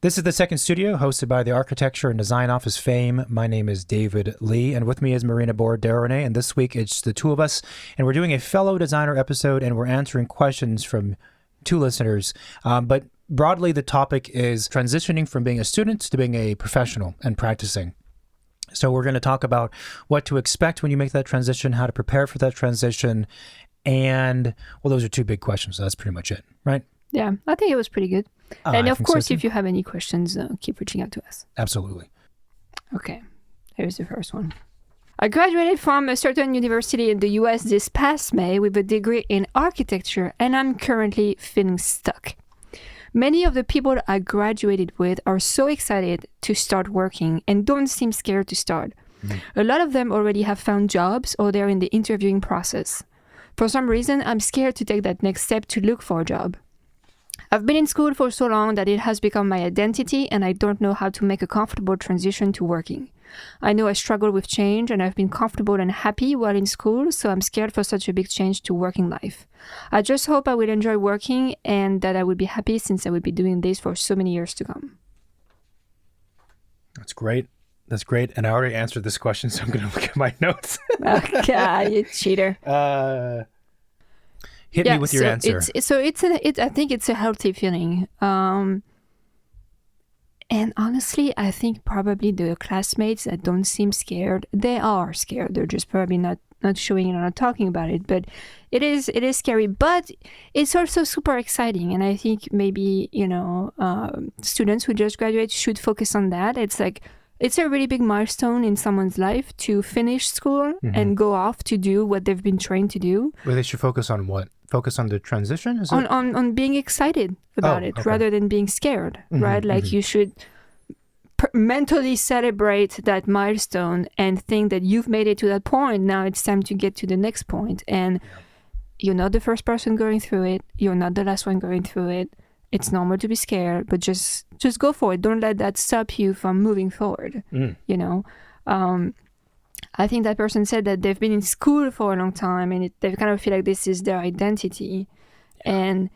This is The Second Studio, hosted by the Architecture and Design Office fame. My name is David Lee, and with me is Marina Bourderonnet, and this week it's the two of us, and we're doing a fellow designer episode, and we're answering questions from two listeners. But broadly, the topic is transitioning from being a student to being a professional and practicing. So we're going to talk about what to expect when you make that transition, how to prepare for that transition, and, well, those are two big questions, so that's pretty much it, right? Yeah, I think it was pretty good. And of course, so if you have any questions, keep reaching out to us. Absolutely. Okay, here's the first one. I graduated from a certain university in the US this past May with a degree in architecture, and I'm currently feeling stuck. Many of the people I graduated with are so excited to start working and don't seem scared to start. A lot of them already have found jobs or they're in the interviewing process. For some reason, I'm scared to take that next step to look for a job. I've been in school for so long that it has become my identity, and I don't know how to make a comfortable transition to working. I know I struggle with change, and I've been comfortable and happy while in school, so I'm scared for such a big change to working life. I just hope I will enjoy working and that I will be happy since I will be doing this for so many years to come. That's great. That's great. And I already answered this question, so I'm going to look at my notes. Okay, you cheater. Hit me with your answer. I think it's a healthy feeling. And honestly, I think probably the classmates that don't seem scared, they are scared. They're just probably not showing it or not talking about it. But it is scary. But it's also super exciting. And I think maybe, students who just graduate should focus on that. It's a really big milestone in someone's life to finish school and go off to do what they've been trained to do. Well, they should focus on what? Focus on the transition? On being excited about it rather than being scared, right? Like you should mentally celebrate that milestone and think that you've made it to that point. Now it's time to get to the next point. And you're not the first person going through it. You're not the last one going through it. It's normal to be scared, but just go for it. Don't let that stop you from moving forward. I think that person said that they've been in school for a long time and they kind of feel like this is their identity. And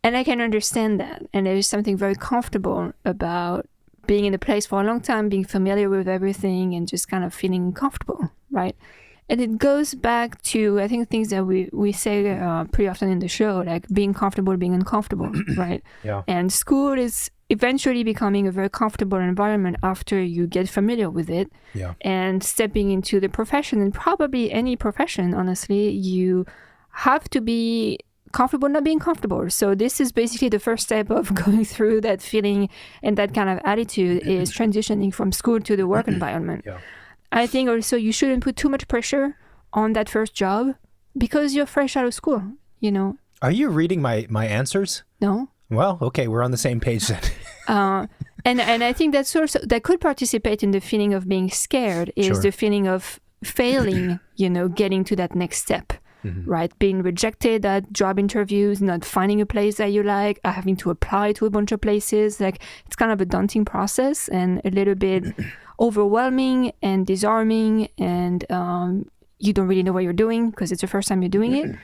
I can understand that. And there is something very comfortable about being in a place for a long time, being familiar with everything and just kind of feeling comfortable, right? And it goes back to, I think, things that we say pretty often in the show, like being comfortable, being uncomfortable, right? Yeah. And school is eventually becoming a very comfortable environment after you get familiar with it. Yeah. And stepping into the profession, and probably any profession, honestly, you have to be comfortable not being comfortable. So this is basically the first step of going through that feeling and that kind of attitude is transitioning from school to the work environment. Yeah. I think also you shouldn't put too much pressure on that first job because you're fresh out of school, Are you reading my answers? No. Well, okay, we're on the same page then. And I think that's also, that could participate in the feeling of being scared is the feeling of failing, getting to that next step, right? Being rejected at job interviews, not finding a place that you like, having to apply to a bunch of places. Like, it's kind of a daunting process and a little bit overwhelming and disarming, and you don't really know what you're doing because it's the first time you're doing it.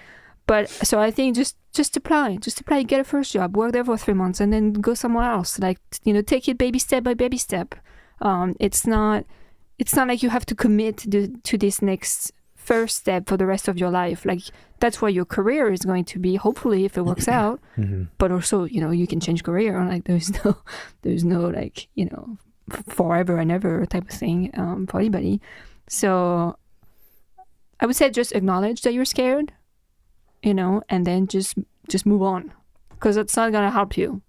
But so I think just apply, get a first job, work there for 3 months, and then go somewhere else. Like, take it baby step by baby step. It's not like you have to commit to this next first step for the rest of your life. Like, that's where your career is going to be, hopefully, if it works out. But also, you can change career. Like, there's no like, forever and ever type of thing for anybody. So I would say just acknowledge that you're scared. And then just move on, because it's not going to help you.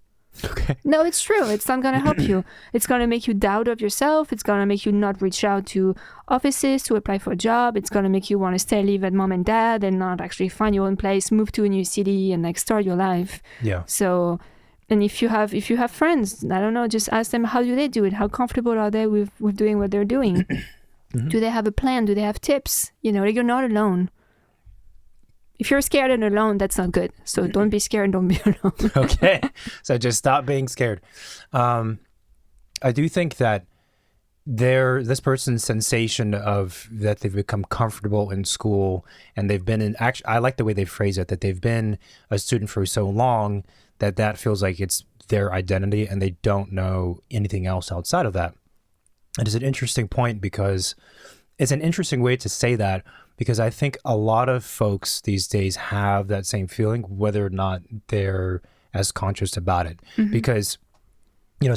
Okay. No, it's true. It's not going to help you. It's going to make you doubt of yourself. It's going to make you not reach out to offices to apply for a job. It's going to make you want to live at mom and dad and not actually find your own place, move to a new city and start your life. Yeah. So, and if you have friends, I don't know, just ask them, how do they do it? How comfortable are they with doing what they're doing? Do they have a plan? Do they have tips? You're not alone. If you're scared and alone, that's not good. So don't be scared, don't be alone. Okay. So just stop being scared. I do think that this person's sensation of that they've become comfortable in school and they've been I like the way they phrase it, that they've been a student for so long that feels like it's their identity and they don't know anything else outside of that. It is an interesting point because it's an interesting way to say that, because I think a lot of folks these days have that same feeling, whether or not they're as conscious about it. Because,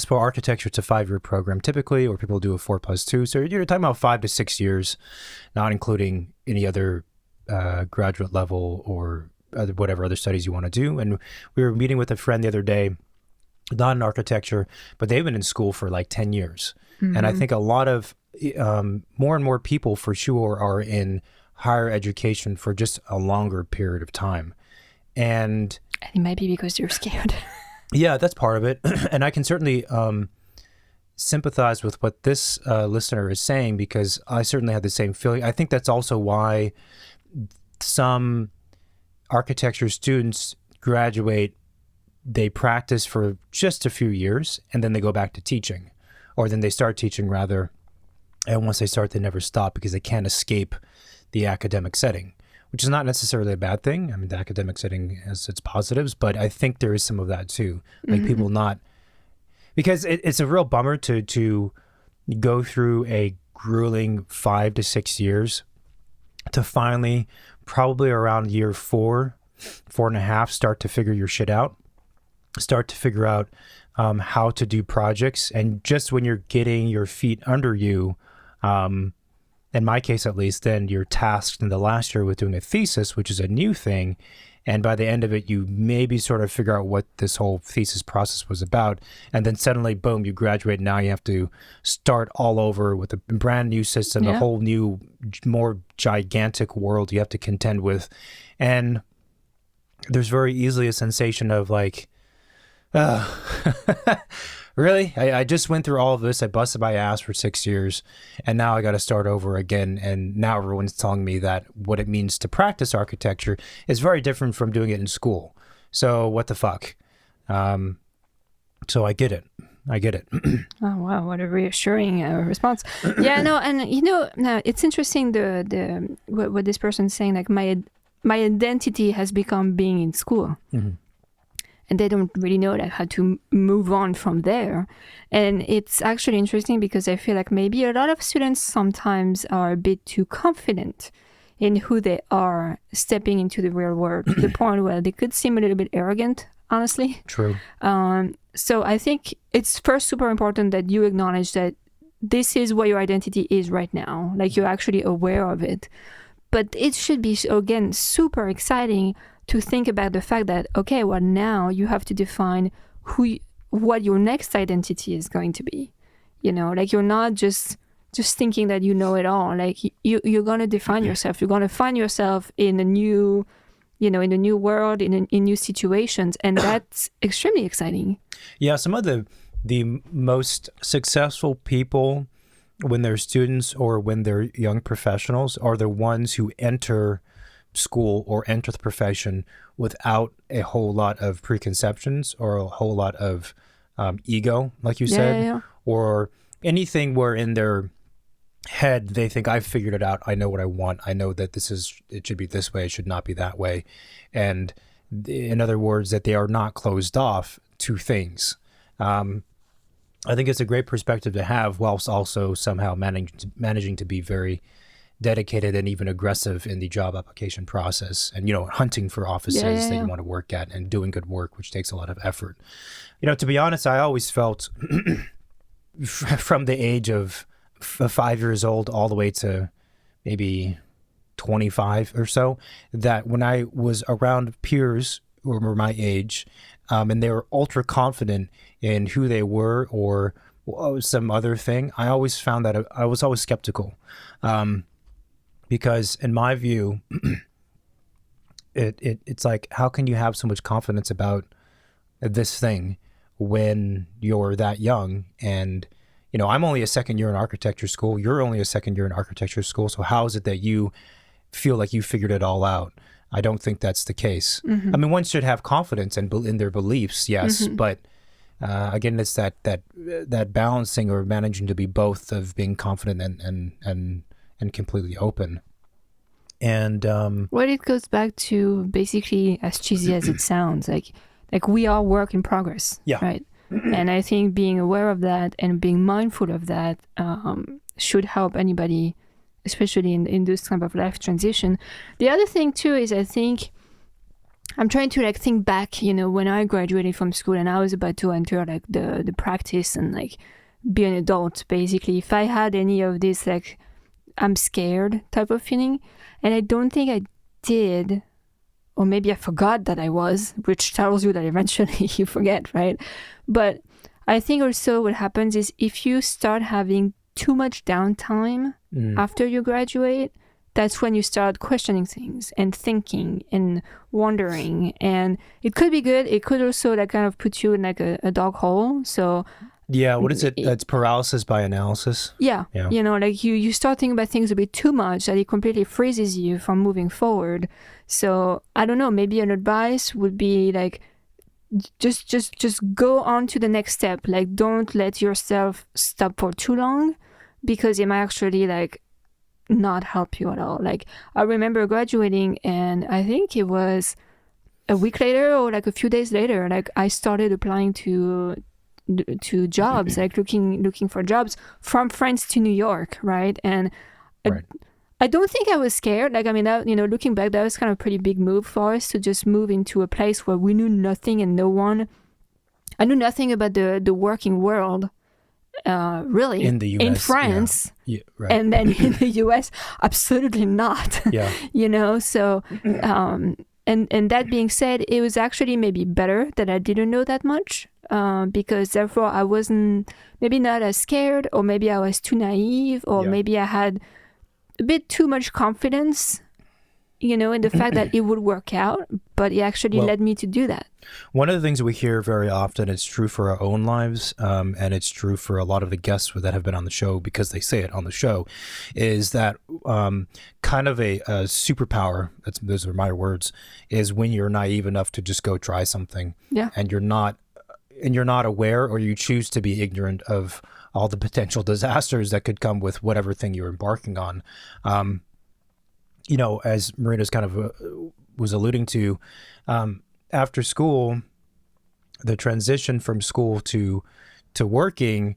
for architecture, it's a 5-year program typically, or people do a 4+2. So you're talking about 5 to 6 years, not including any other graduate level or whatever other studies you want to do. And we were meeting with a friend the other day, not in architecture, but they've been in school for like 10 years. And I think a lot of more and more people for sure are in higher education for just a longer period of time. And it might be because you're scared. Yeah, that's part of it. And I can certainly sympathize with what this listener is saying, because I certainly had the same feeling. I think that's also why some architecture students graduate, they practice for just a few years, and then they go back to teaching. Or then they start teaching, rather. And once they start, they never stop because they can't escape the academic setting, which is not necessarily a bad thing. I mean, the academic setting has its positives, but I think there is some of that too. Like people not, because it's a real bummer to go through a grueling 5 to 6 years to finally, probably around year 4.5, start to figure your shit out, start to figure out how to do projects. And just when you're getting your feet under you, in my case at least, then you're tasked in the last year with doing a thesis, which is a new thing. And by the end of it, you maybe sort of figure out what this whole thesis process was about. And then suddenly, boom, you graduate. Now you have to start all over with a brand new system, a whole new, more gigantic world you have to contend with. And there's very easily a sensation of like, really? I just went through all of this. I busted my ass for 6 years, and now I got to start over again. And now everyone's telling me that what it means to practice architecture is very different from doing it in school. So what the fuck? So I get it. Oh wow, what a reassuring response. Yeah, no, and no, it's interesting the what this person's saying. Like my identity has become being in school. And they don't really know like how to move on from there. And it's actually interesting because I feel like maybe a lot of students sometimes are a bit too confident in who they are stepping into the real world, to the point where they could seem a little bit arrogant, honestly. True. So I think it's first super important that you acknowledge that this is what your identity is right now. Like you're actually aware of it. But it should be, again, super exciting to think about the fact that, okay, well, now you have to define what your next identity is going to be. Like you're not just thinking that you know it all. Like you're going to define yourself. You're going to find yourself in a new, in a new world, in new situations. And that's extremely exciting. Yeah, some of the most successful people when they're students or when they're young professionals are the ones who enter school or enter the profession without a whole lot of preconceptions or a whole lot of ego, like you said, or anything where in their head they think, I've figured it out, I know what I want, I know that it should be this way, it should not be that way. And in other words, that they are not closed off to things. I think it's a great perspective to have, whilst also somehow managing to be very dedicated and even aggressive in the job application process, and hunting for offices that you want to work at and doing good work, which takes a lot of effort. To be honest, I always felt from the age of 5 years old all the way to maybe 25 or so, that when I was around peers who were my age, and they were ultra confident in who they were or some other thing, I always found that I was always skeptical. Because in my view, it's like, how can you have so much confidence about this thing when you're that young? And, I'm only a second year in architecture school. You're only a second year in architecture school. So how is it that you feel like you figured it all out? I don't think that's the case. I mean, one should have confidence in their beliefs, yes, but again, it's that balancing or managing to be both, of being confident and completely open. And well, it goes back to basically, as cheesy as it sounds, like like we are work in progress, right? And I think being aware of that and being mindful of that should help anybody, especially in this kind of life transition. The other thing too is I think I'm trying to like think back, you know, when I graduated from school and I was about to enter like the practice and like be an adult, basically. If I had any of this like I'm scared type of feeling, and I don't think I did, or maybe I forgot that I was, which tells you that eventually you forget, right? But I think also what happens is if you start having too much downtime after you graduate, that's when you start questioning things and thinking and wondering. And it could be good. It could also like kind of put you in like a dog hole. So yeah, what is it? It's paralysis by analysis. Yeah. You know, like you start thinking about things a bit too much that it completely freezes you from moving forward. So I don't know, maybe an advice would be like, just go on to the next step. Like, don't let yourself stop for too long, because it might actually like not help you at all. Like, I remember graduating, and I think it was a week later or like a few days later, like I started applying to jobs, like looking for jobs from France to New York, right? And I don't think I was scared. Like, I mean, that, you know, looking back, that was kind of a pretty big move for us to just move into a place where we knew nothing and no one. I knew nothing about the working world, really. In the US. In France. Yeah, right. And then in the US, absolutely not. Yeah. You know, so, and that being said, it was actually maybe better that I didn't know that much, because therefore I wasn't, maybe not as scared, or maybe I was too naive, or maybe I had a bit too much confidence, you know, in the fact that it would work out, but it actually led me to do that. One of the things we hear very often, it's true for our own lives, and it's true for a lot of the guests that have been on the show, because they say it on the show, is that kind of a superpower, those are my words, is when you're naive enough to just go try something, and you're not aware, or you choose to be ignorant of all the potential disasters that could come with whatever thing you're embarking on. You know, as Marina's kind of was alluding to, after school, the transition from school to working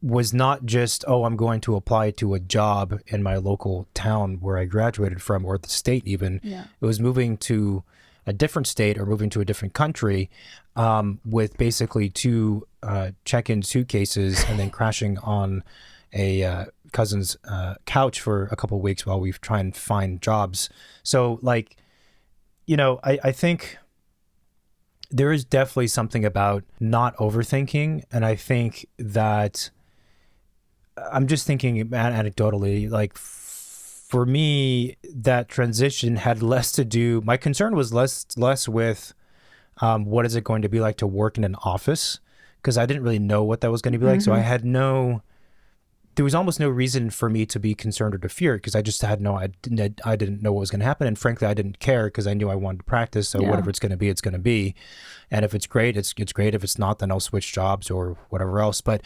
was not just, oh, I'm going to apply to a job in my local town where I graduated from, or the state even. It was moving to a different state or moving to a different country, with basically 2 check-in suitcases, and then crashing on a cousin's couch for a couple of weeks while we try and find jobs. So, like, you know, I think there is definitely something about not overthinking, and I think that I'm just thinking anecdotally, like, for me, that transition had less to do, my concern was less with what is it going to be like to work in an office, because I didn't really know what that was going to be like. So I had there was almost no reason for me to be concerned or to fear it, because I just had I didn't know what was going to happen. And frankly, I didn't care, because I knew I wanted to practice. So whatever it's going to be, it's going to be. And if it's great, it's great. If it's not, then I'll switch jobs or whatever else. But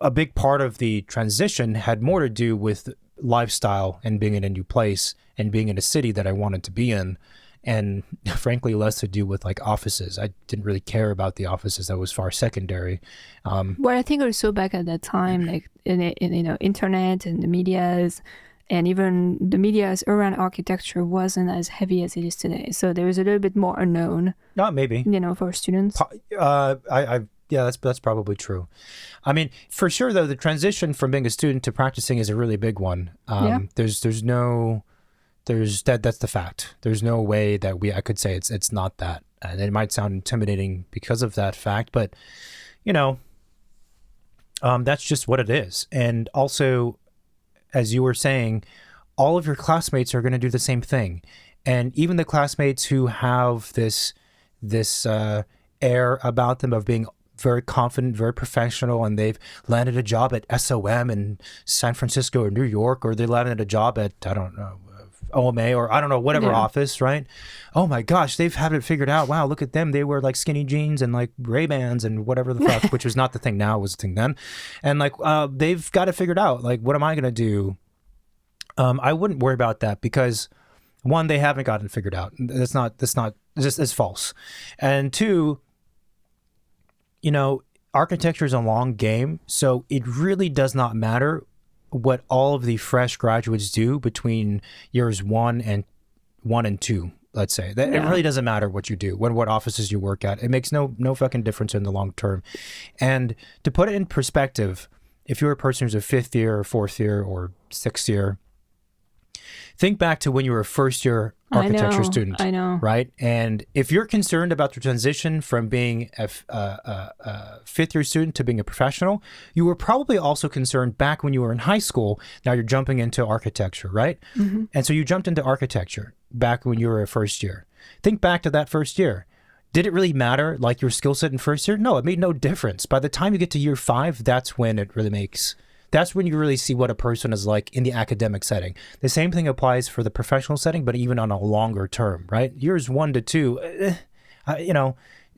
a big part of the transition had more to do with lifestyle and being in a new place and being in a city that I wanted to be in, and frankly less to do with like offices. I didn't really care about the offices. That was far secondary. Well, I think also back at that time, like in you know, internet and the medias, and even the medias around architecture wasn't as heavy as it is today. So there was a little bit more unknown. Maybe, you know, for students. Yeah, that's probably true. I mean, for sure, though, the transition from being a student to practicing is a really big one. That's the fact. There's no way that I could say it's not that. And it might sound intimidating because of that fact, but, you know, that's just what it is. And also, as you were saying, all of your classmates are going to do the same thing. And even the classmates who have this air about them of being very confident, very professional, and they've landed a job at SOM in San Francisco or New York, or they landed a job at, I don't know, OMA, or I don't know, whatever office, right? Oh my gosh, they've had it figured out. Wow, look at them. They wear like skinny jeans and like Ray-Bans and whatever the fuck, which was not the thing now, was the thing then. And like, they've got it figured out. Like, what am I going to do? I wouldn't worry about that, because one, they haven't gotten it figured out. That's not just is false. And two, architecture is a long game, so it really does not matter what all of the fresh graduates do between years one and two. Let's say that it really doesn't matter what you do, what offices you work at. It makes no fucking difference in the long term. And to put it in perspective, if you're a person who's a fifth year or fourth year or sixth year, think back to when you were a first year architecture student. I know. Right? And if you're concerned about the transition from being a fifth year student to being a professional, you were probably also concerned back when you were in high school. Now you're jumping into architecture, right? Mm-hmm. And so you jumped into architecture back when you were a first year. Think back to that first year. Did it really matter, like your skill set in first year? No, it made no difference. By the time you get to year 5, that's when it really makes... That's when you really see what a person is like in the academic setting. The same thing applies for the professional setting, but even on a longer term, right? Years 1 to 2,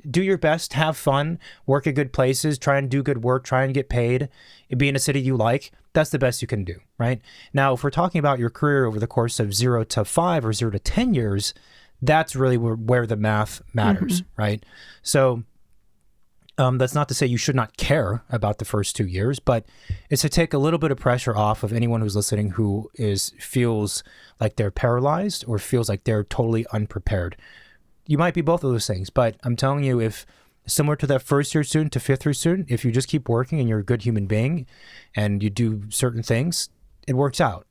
do your best, have fun, work at good places, try and do good work, try and get paid, be in a city you like. That's the best you can do, right? Now, if we're talking about your career over the course of 0 to 5 or 0 to 10 years, that's really where the math matters, right? So... that's not to say you should not care about the first 2 years, but it's to take a little bit of pressure off of anyone who's listening who feels like they're paralyzed or feels like they're totally unprepared. You might be both of those things, but I'm telling you, if similar to that first year student to fifth year student, if you just keep working and you're a good human being and you do certain things, it works out.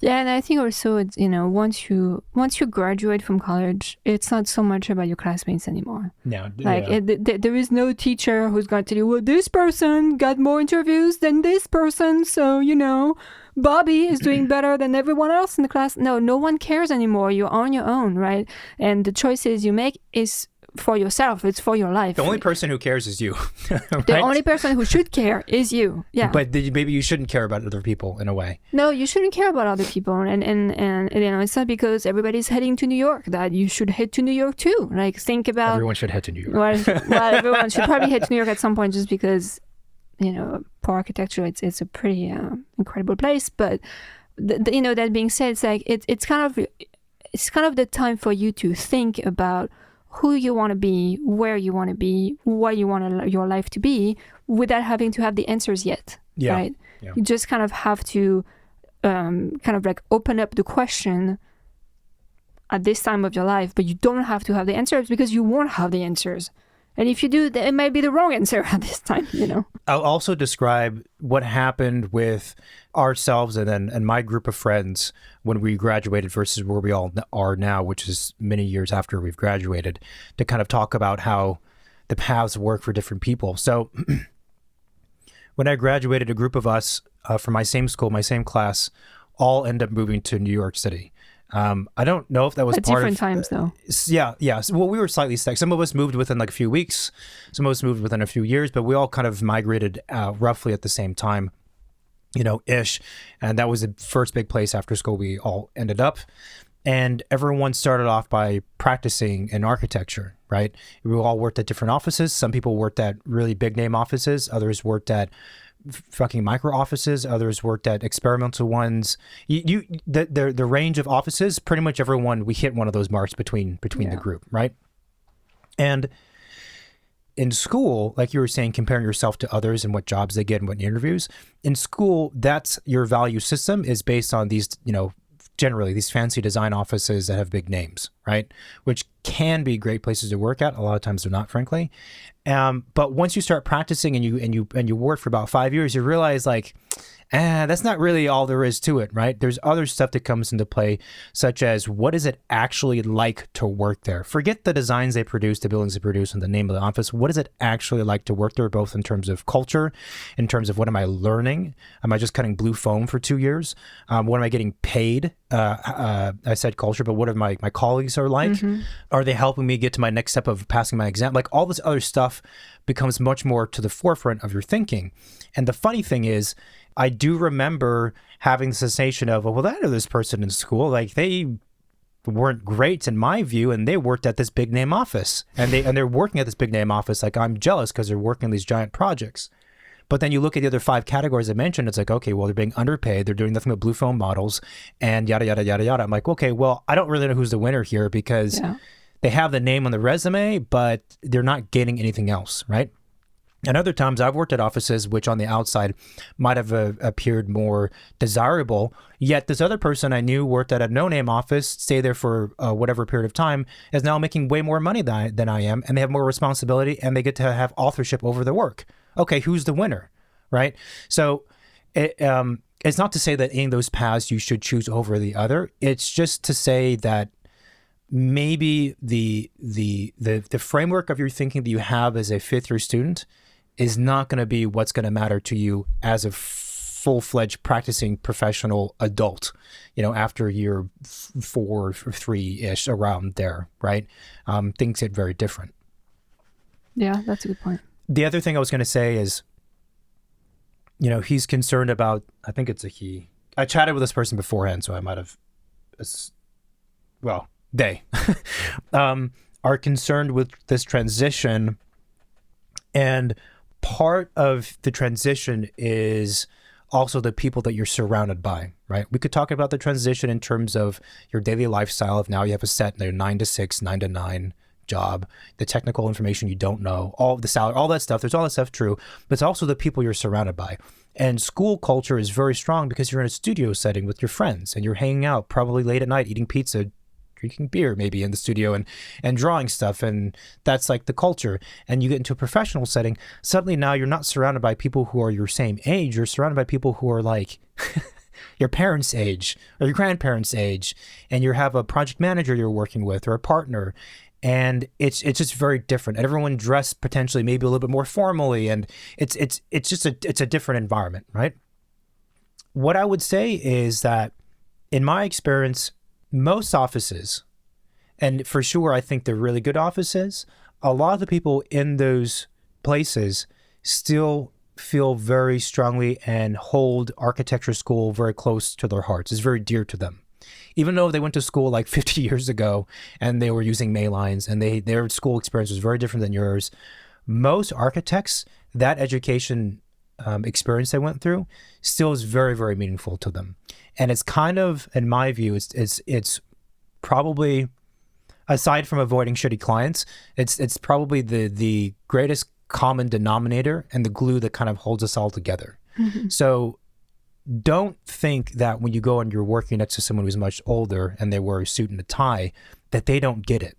Yeah, and I think also, it's, once you graduate from college, it's not so much about your classmates anymore. No, there is no teacher who's going to tell you, well, this person got more interviews than this person, so Bobby is doing better than everyone else in the class. No one cares anymore. You're on your own, right? And the choices you make is for yourself. It's for your life. The only person who cares is you. Right? The only person who should care is you. Yeah. But maybe you shouldn't care about other people in a way. No, you shouldn't care about other people. And it's not because everybody's heading to New York that you should head to New York too. Like, think about... Everyone should head to New York. Well, everyone should probably head to New York at some point, just because, for architecture, it's a pretty incredible place. But, that being said, it's like, it's kind of the time for you to think about who you want to be, where you want to be, what you want your life to be, without having to have the answers yet, right? Yeah. You just kind of have to open up the question at this time of your life, but you don't have to have the answers because you won't have the answers. And if you do, it might be the wrong answer at this time, I'll also describe what happened with ourselves and my group of friends when we graduated versus where we all are now, which is many years after we've graduated, to kind of talk about how the paths work for different people. So when I graduated, a group of us from my same school, my same class, all end up moving to New York City. I don't know if that was at part different of... times, though. Yeah. Well, we were slightly stacked. Some of us moved within like a few weeks. Some of us moved within a few years, but we all kind of migrated roughly at the same time, ish. And that was the first big place after school we all ended up. And everyone started off by practicing in architecture, right? We all worked at different offices. Some people worked at really big name offices. Others worked at fucking micro offices. Others worked at experimental ones. The range of offices, pretty much everyone, we hit one of those marks between the group, right? And in school, like you were saying, comparing yourself to others and what jobs they get and what interviews, in school, that's your value system is based on these, generally these fancy design offices that have big names, right? Which can be great places to work at. A lot of times they're not, frankly. But once you start practicing and you work for about 5 years, you realize like, that's not really all there is to it, right? There's other stuff that comes into play, such as what is it actually like to work there? Forget the designs they produce, the buildings they produce, and the name of the office. What is it actually like to work there, both in terms of culture, in terms of what am I learning? Am I just cutting blue foam for 2 years? What am I getting paid? I said culture, but what are my colleagues are like? Mm-hmm. Are they helping me get to my next step of passing my exam? Like all this other stuff becomes much more to the forefront of your thinking. And the funny thing is, I do remember having the sensation of, well, that other person in school, like they weren't great in my view, and they worked at this big name office, and they're working at this big name office. Like I'm jealous because they're working on these giant projects. But then you look at the other 5 categories I mentioned, it's like, okay, well, they're being underpaid, they're doing nothing but blue foam models, and yada, yada, yada, yada. I'm like, okay, well, I don't really know who's the winner here because they have the name on the resume, but they're not gaining anything else, right? And other times I've worked at offices which on the outside might have appeared more desirable, yet this other person I knew worked at a no-name office, stayed there for whatever period of time, is now making way more money than I am, and they have more responsibility, and they get to have authorship over their work. Okay, who's the winner, right? So it's not to say that any of those paths you should choose over the other. It's just to say that maybe the framework of your thinking that you have as a fifth-year student is not going to be what's going to matter to you as a full-fledged practicing professional adult, after year 4 or 3-ish, around there, right? Things get very different. Yeah, that's a good point. The other thing I was going to say is, he's concerned about, I think it's a he. I chatted with this person beforehand, so I might have, they are concerned with this transition. And part of the transition is also the people that you're surrounded by, right? We could talk about the transition in terms of your daily lifestyle. If now you have a set 9 to 6, 9 to 9 job, the technical information you don't know, all of the salary, all that stuff. There's all that stuff true, but it's also the people you're surrounded by. And school culture is very strong because you're in a studio setting with your friends and you're hanging out probably late at night, eating pizza, drinking beer maybe in the studio and drawing stuff. And that's like the culture. And you get into a professional setting, suddenly now you're not surrounded by people who are your same age. You're surrounded by people who are like your parents' age or your grandparents' age. And you have a project manager you're working with or a partner. And it's just very different. And everyone dressed potentially maybe a little bit more formally. And it's a different environment, right? What I would say is that in my experience, most offices, and for sure I think they're really good offices, a lot of the people in those places still feel very strongly and hold architecture school very close to their hearts. It's very dear to them. Even though they went to school like 50 years ago and they were using May lines and their school experience was very different than yours, most architects, that education experience they went through still is very, very meaningful to them. And it's kind of, in my view, it's probably, aside from avoiding shitty clients, it's probably the greatest common denominator and the glue that kind of holds us all together. Mm-hmm. So don't think that when you go and you're working next to someone who's much older and they wear a suit and a tie, that they don't get it,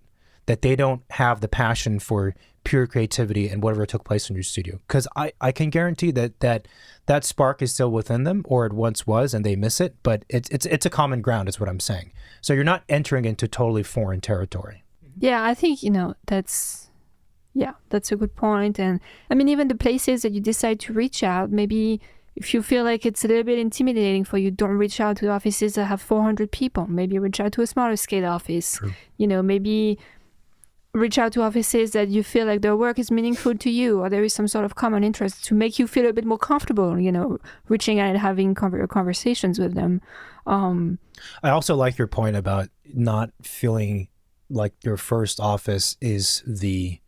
that they don't have the passion for pure creativity and whatever took place in your studio. Because I can guarantee that spark is still within them, or it once was and they miss it, but it's a common ground is what I'm saying. So you're not entering into totally foreign territory. Yeah, I think, that's a good point. And I mean, even the places that you decide to reach out, maybe if you feel like it's a little bit intimidating for you, don't reach out to offices that have 400 people. Maybe reach out to a smaller scale office. True. Maybe reach out to offices that you feel like their work is meaningful to you, or there is some sort of common interest to make you feel a bit more comfortable, reaching out and having conversations with them. I also like your point about not feeling like your first office is you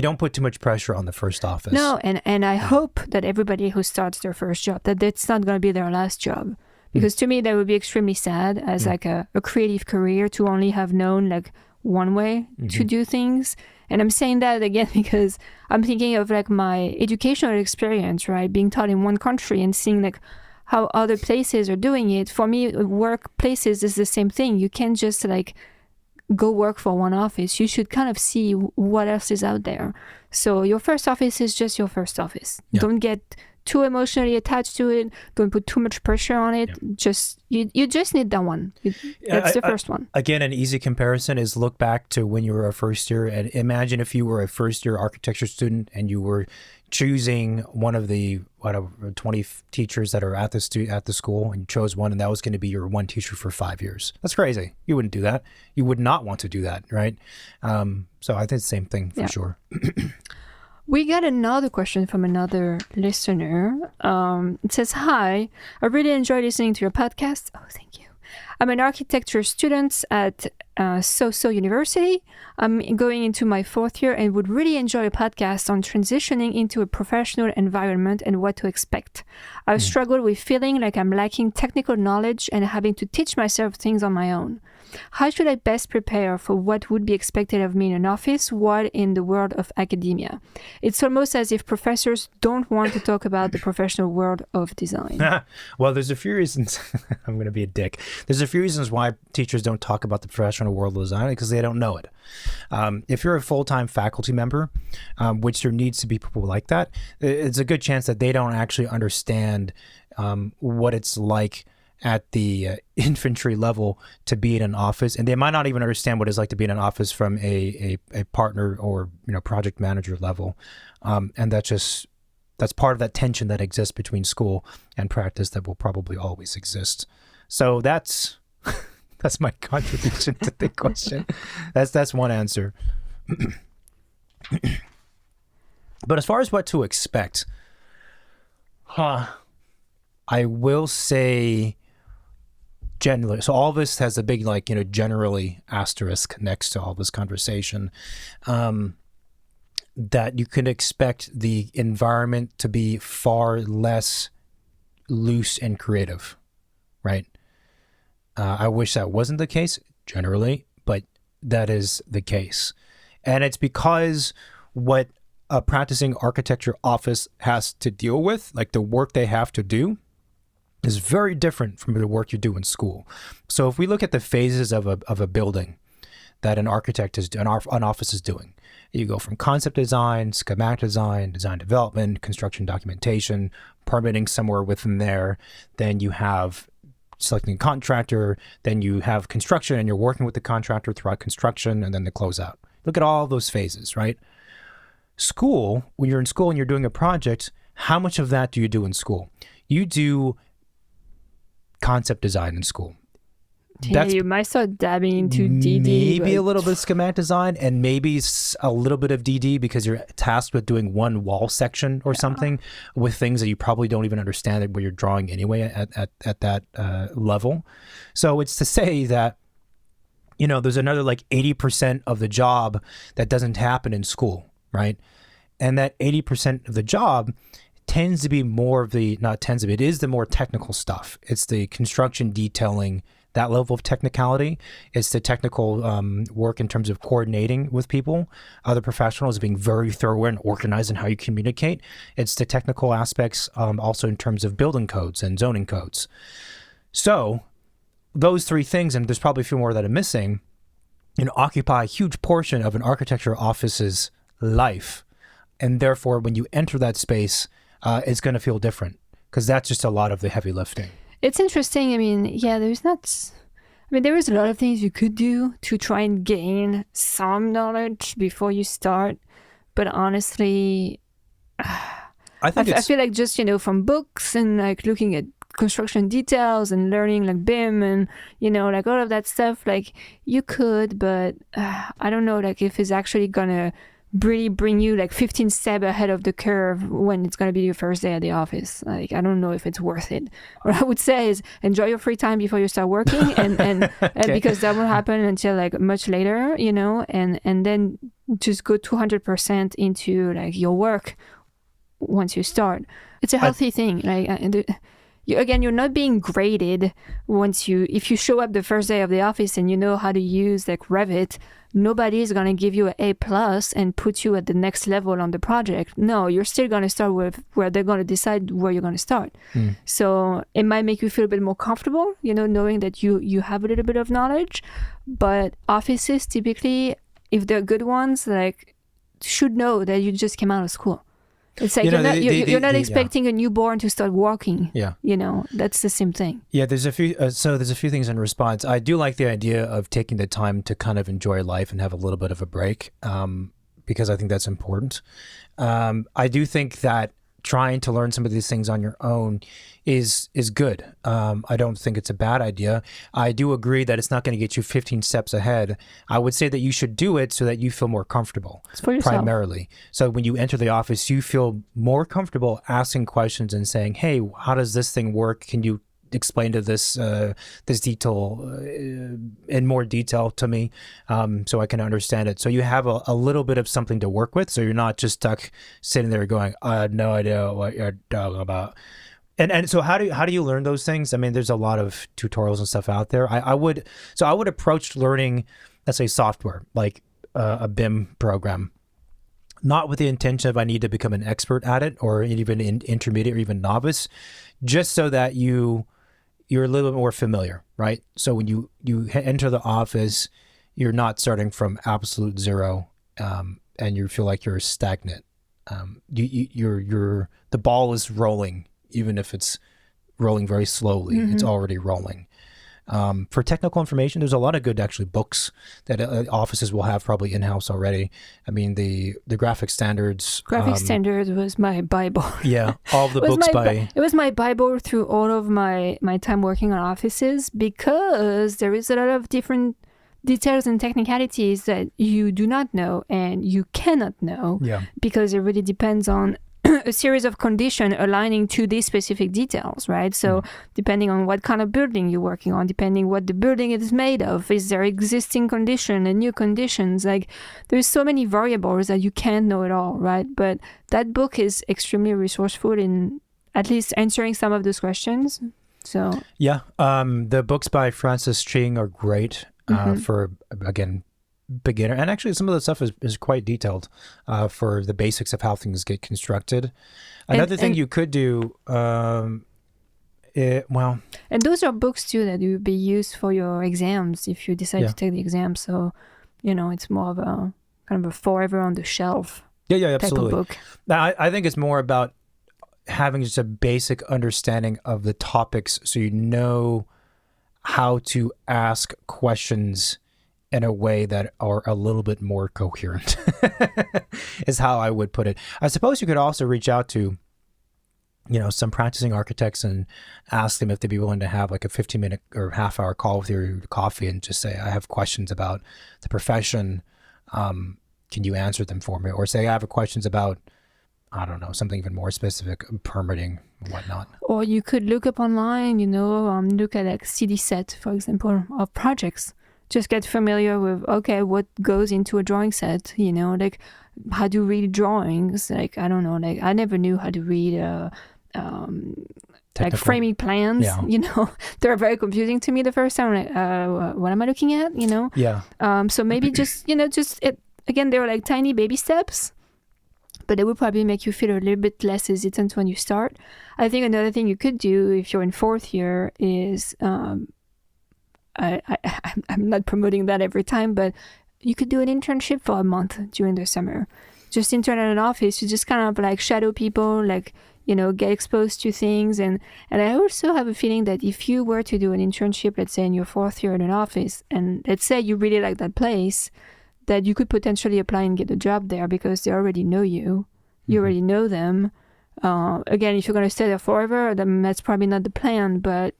don't put too much pressure on the first office. No, and I hope that everybody who starts their first job, that it's not going to be their last job. Because to me, that would be extremely sad as like a creative career to only have known like one way to do things. And I'm saying that again because I'm thinking of like my educational experience, right? Being taught in one country and seeing like how other places are doing it. For me, workplaces is the same thing. You can't just like go work for one office. You should kind of see what else is out there. So your first office is just your first office. Yeah. Don't get too emotionally attached to it. Don't put too much pressure on it. Yeah. You just need that one. That's the first one. Again, an easy comparison is look back to when you were a first year and imagine if you were a first year architecture student and you were choosing one of the 20 teachers that are at the school, and you chose one, and that was going to be your one teacher for 5 years. That's crazy. You wouldn't do that. You would not want to do that, right? So I think it's the same thing for sure. We got another question from another listener. It says, "Hi, I really enjoy listening to your podcast." Oh, thank you. I'm an architecture student at So University. I'm going into my 4th year and would really enjoy a podcast on transitioning into a professional environment and what to expect. I've struggled with feeling like I'm lacking technical knowledge and having to teach myself things on my own. How should I best prepare for what would be expected of me in an office while in the world of academia? It's almost as if professors don't want to talk about the professional world of design. Well, there's a few reasons. I'm going to be a dick. There's a few reasons why teachers don't talk about the professional world of design, because they don't know it. If you're a full-time faculty member, which there needs to be people like that, it's a good chance that they don't actually understand what it's like at the infantry level to be in an office, and they might not even understand what it's like to be in an office from a partner or project manager level, and that's part of that tension that exists between school and practice that will probably always exist. So that's my contribution to the question. That's one answer. But as far as what to expect, I will say generally, so all this has a big generally asterisk next to all this conversation, that you can expect the environment to be far less loose and creative, right? I wish that wasn't the case generally, but that is the case. And it's because what a practicing architecture office has to deal with, like the work they have to do, is very different from the work you do in school. So if we look at the phases of a building that an architect an office is doing, you go from concept design, schematic design, design development, construction documentation, permitting somewhere within there. Then you have selecting a contractor. Then you have construction, and you're working with the contractor throughout construction, and then the closeout. Look at all those phases, right? School, when you're in school and you're doing a project, how much of that do you do in school? You do concept design in school. Yeah, you might start dabbing into DD. Maybe a little bit of schematic design, and maybe a little bit of DD because you're tasked with doing one wall section or something with things that you probably don't even understand what you're drawing anyway at that level. So it's to say that, there's another 80% of the job that doesn't happen in school, right? And that 80% of the job tends to be more of it is the more technical stuff. It's the construction detailing, that level of technicality. It's the technical work in terms of coordinating with people, other professionals, being very thorough and organized in how you communicate. It's the technical aspects also in terms of building codes and zoning codes. So those three things, and there's probably a few more that I'm missing, occupy a huge portion of an architecture office's life. And therefore, when you enter that space, it's going to feel different because that's just a lot of the heavy lifting. It's interesting. There is a lot of things you could do to try and gain some knowledge before you start. But honestly, I feel like just, from books and looking at construction details and learning BIM and, all of that stuff, you could, but I don't know, if it's actually going to really bring you 15 steps ahead of the curve when it's going to be your first day at the office. I don't know if it's worth it. What I would say is enjoy your free time before you start working and Okay. because that won't happen until much later, and then just go 200% into your work once you start. It's a healthy thing. You're not being graded if you show up the first day of the office and you know how to use Revit. Nobody is going to give you an A+ and put you at the next level on the project. No, you're still going to start with where they're going to decide where you're going to start. So it might make you feel a bit more comfortable, knowing that you have a little bit of knowledge. But offices typically, if they're good ones, should know that you just came out of school. It's you're not expecting a newborn to start walking. Yeah. That's the same thing. Yeah, there's a few things in response. I do like the idea of taking the time to kind of enjoy life and have a little bit of a break, because I think that's important. I do think that trying to learn some of these things on your own is good. I don't think it's a bad idea. I do agree that it's not going to get you 15 steps ahead. I would say that you should do it so that you feel more comfortable. It's for yourself. Primarily. So when you enter the office, you feel more comfortable asking questions and saying, hey, how does this thing work? Can you explain to this detail in more detail to me, so I can understand it. So you have a little bit of something to work with, so you're not just stuck sitting there going, I have no idea what you're talking about. And so how do you learn those things? I mean, there's a lot of tutorials and stuff out there. I would approach learning, let's say, software like a BIM program, not with the intention of I need to become an expert at it or even intermediate or even novice, just so that you're a little bit more familiar, right? So when you enter the office, you're not starting from absolute zero, and you feel like you're stagnant. The ball is rolling, even if it's rolling very slowly. It's already rolling. For technical information, there's a lot of good actually books that offices will have probably in-house already. I mean, the graphic standards. Graphic standards was my Bible. Yeah, all of the books It was my Bible through all of my time working on offices, because there is a lot of different details and technicalities that you do not know and you cannot know. Yeah. Because it really depends on a series of conditions aligning to these specific details, right? So depending on what kind of building you're working on, depending what the building is made of, is there existing condition and new conditions? Like, there's so many variables that you can't know it all, right? But that book is extremely resourceful in at least answering some of those questions. So yeah, the books by Francis Ching are great for, again, beginner, and actually some of the stuff is quite detailed for the basics of how things get constructed. Another thing you could do, and those are books too that will be used for your exams if you decide to take the exam. So, it's more of a kind of a forever on the shelf. Yeah, absolutely. Type of book. Now, I think it's more about having just a basic understanding of the topics, so you know how to ask questions in a way that are a little bit more coherent is how I would put it. I suppose you could also reach out to, some practicing architects and ask them if they'd be willing to have like a 15-minute or half-hour call with you, coffee, and just say, I have questions about the profession. Can you answer them for me? Or say, I have questions about, I don't know, something even more specific, permitting and whatnot. Or you could look up online, look at like CD set, for example, of projects. Just get familiar with, okay, what goes into a drawing set, like how to read drawings. Like, I don't know, like I never knew how to read like framing plans, They're very confusing to me the first time. Like, what am I looking at, Yeah. So maybe again, they're like tiny baby steps, but they will probably make you feel a little bit less hesitant when you start. I think another thing you could do if you're in fourth year is, I'm not promoting that every time, but you could do an internship for a month during the summer. Just intern at an office. You just kind of like shadow people, like, get exposed to things. And I also have a feeling that if you were to do an internship, let's say in your fourth year in an office, and let's say you really like that place, that you could potentially apply and get a job there because they already know you. You already know them. Again, if you're going to stay there forever, then that's probably not the plan, but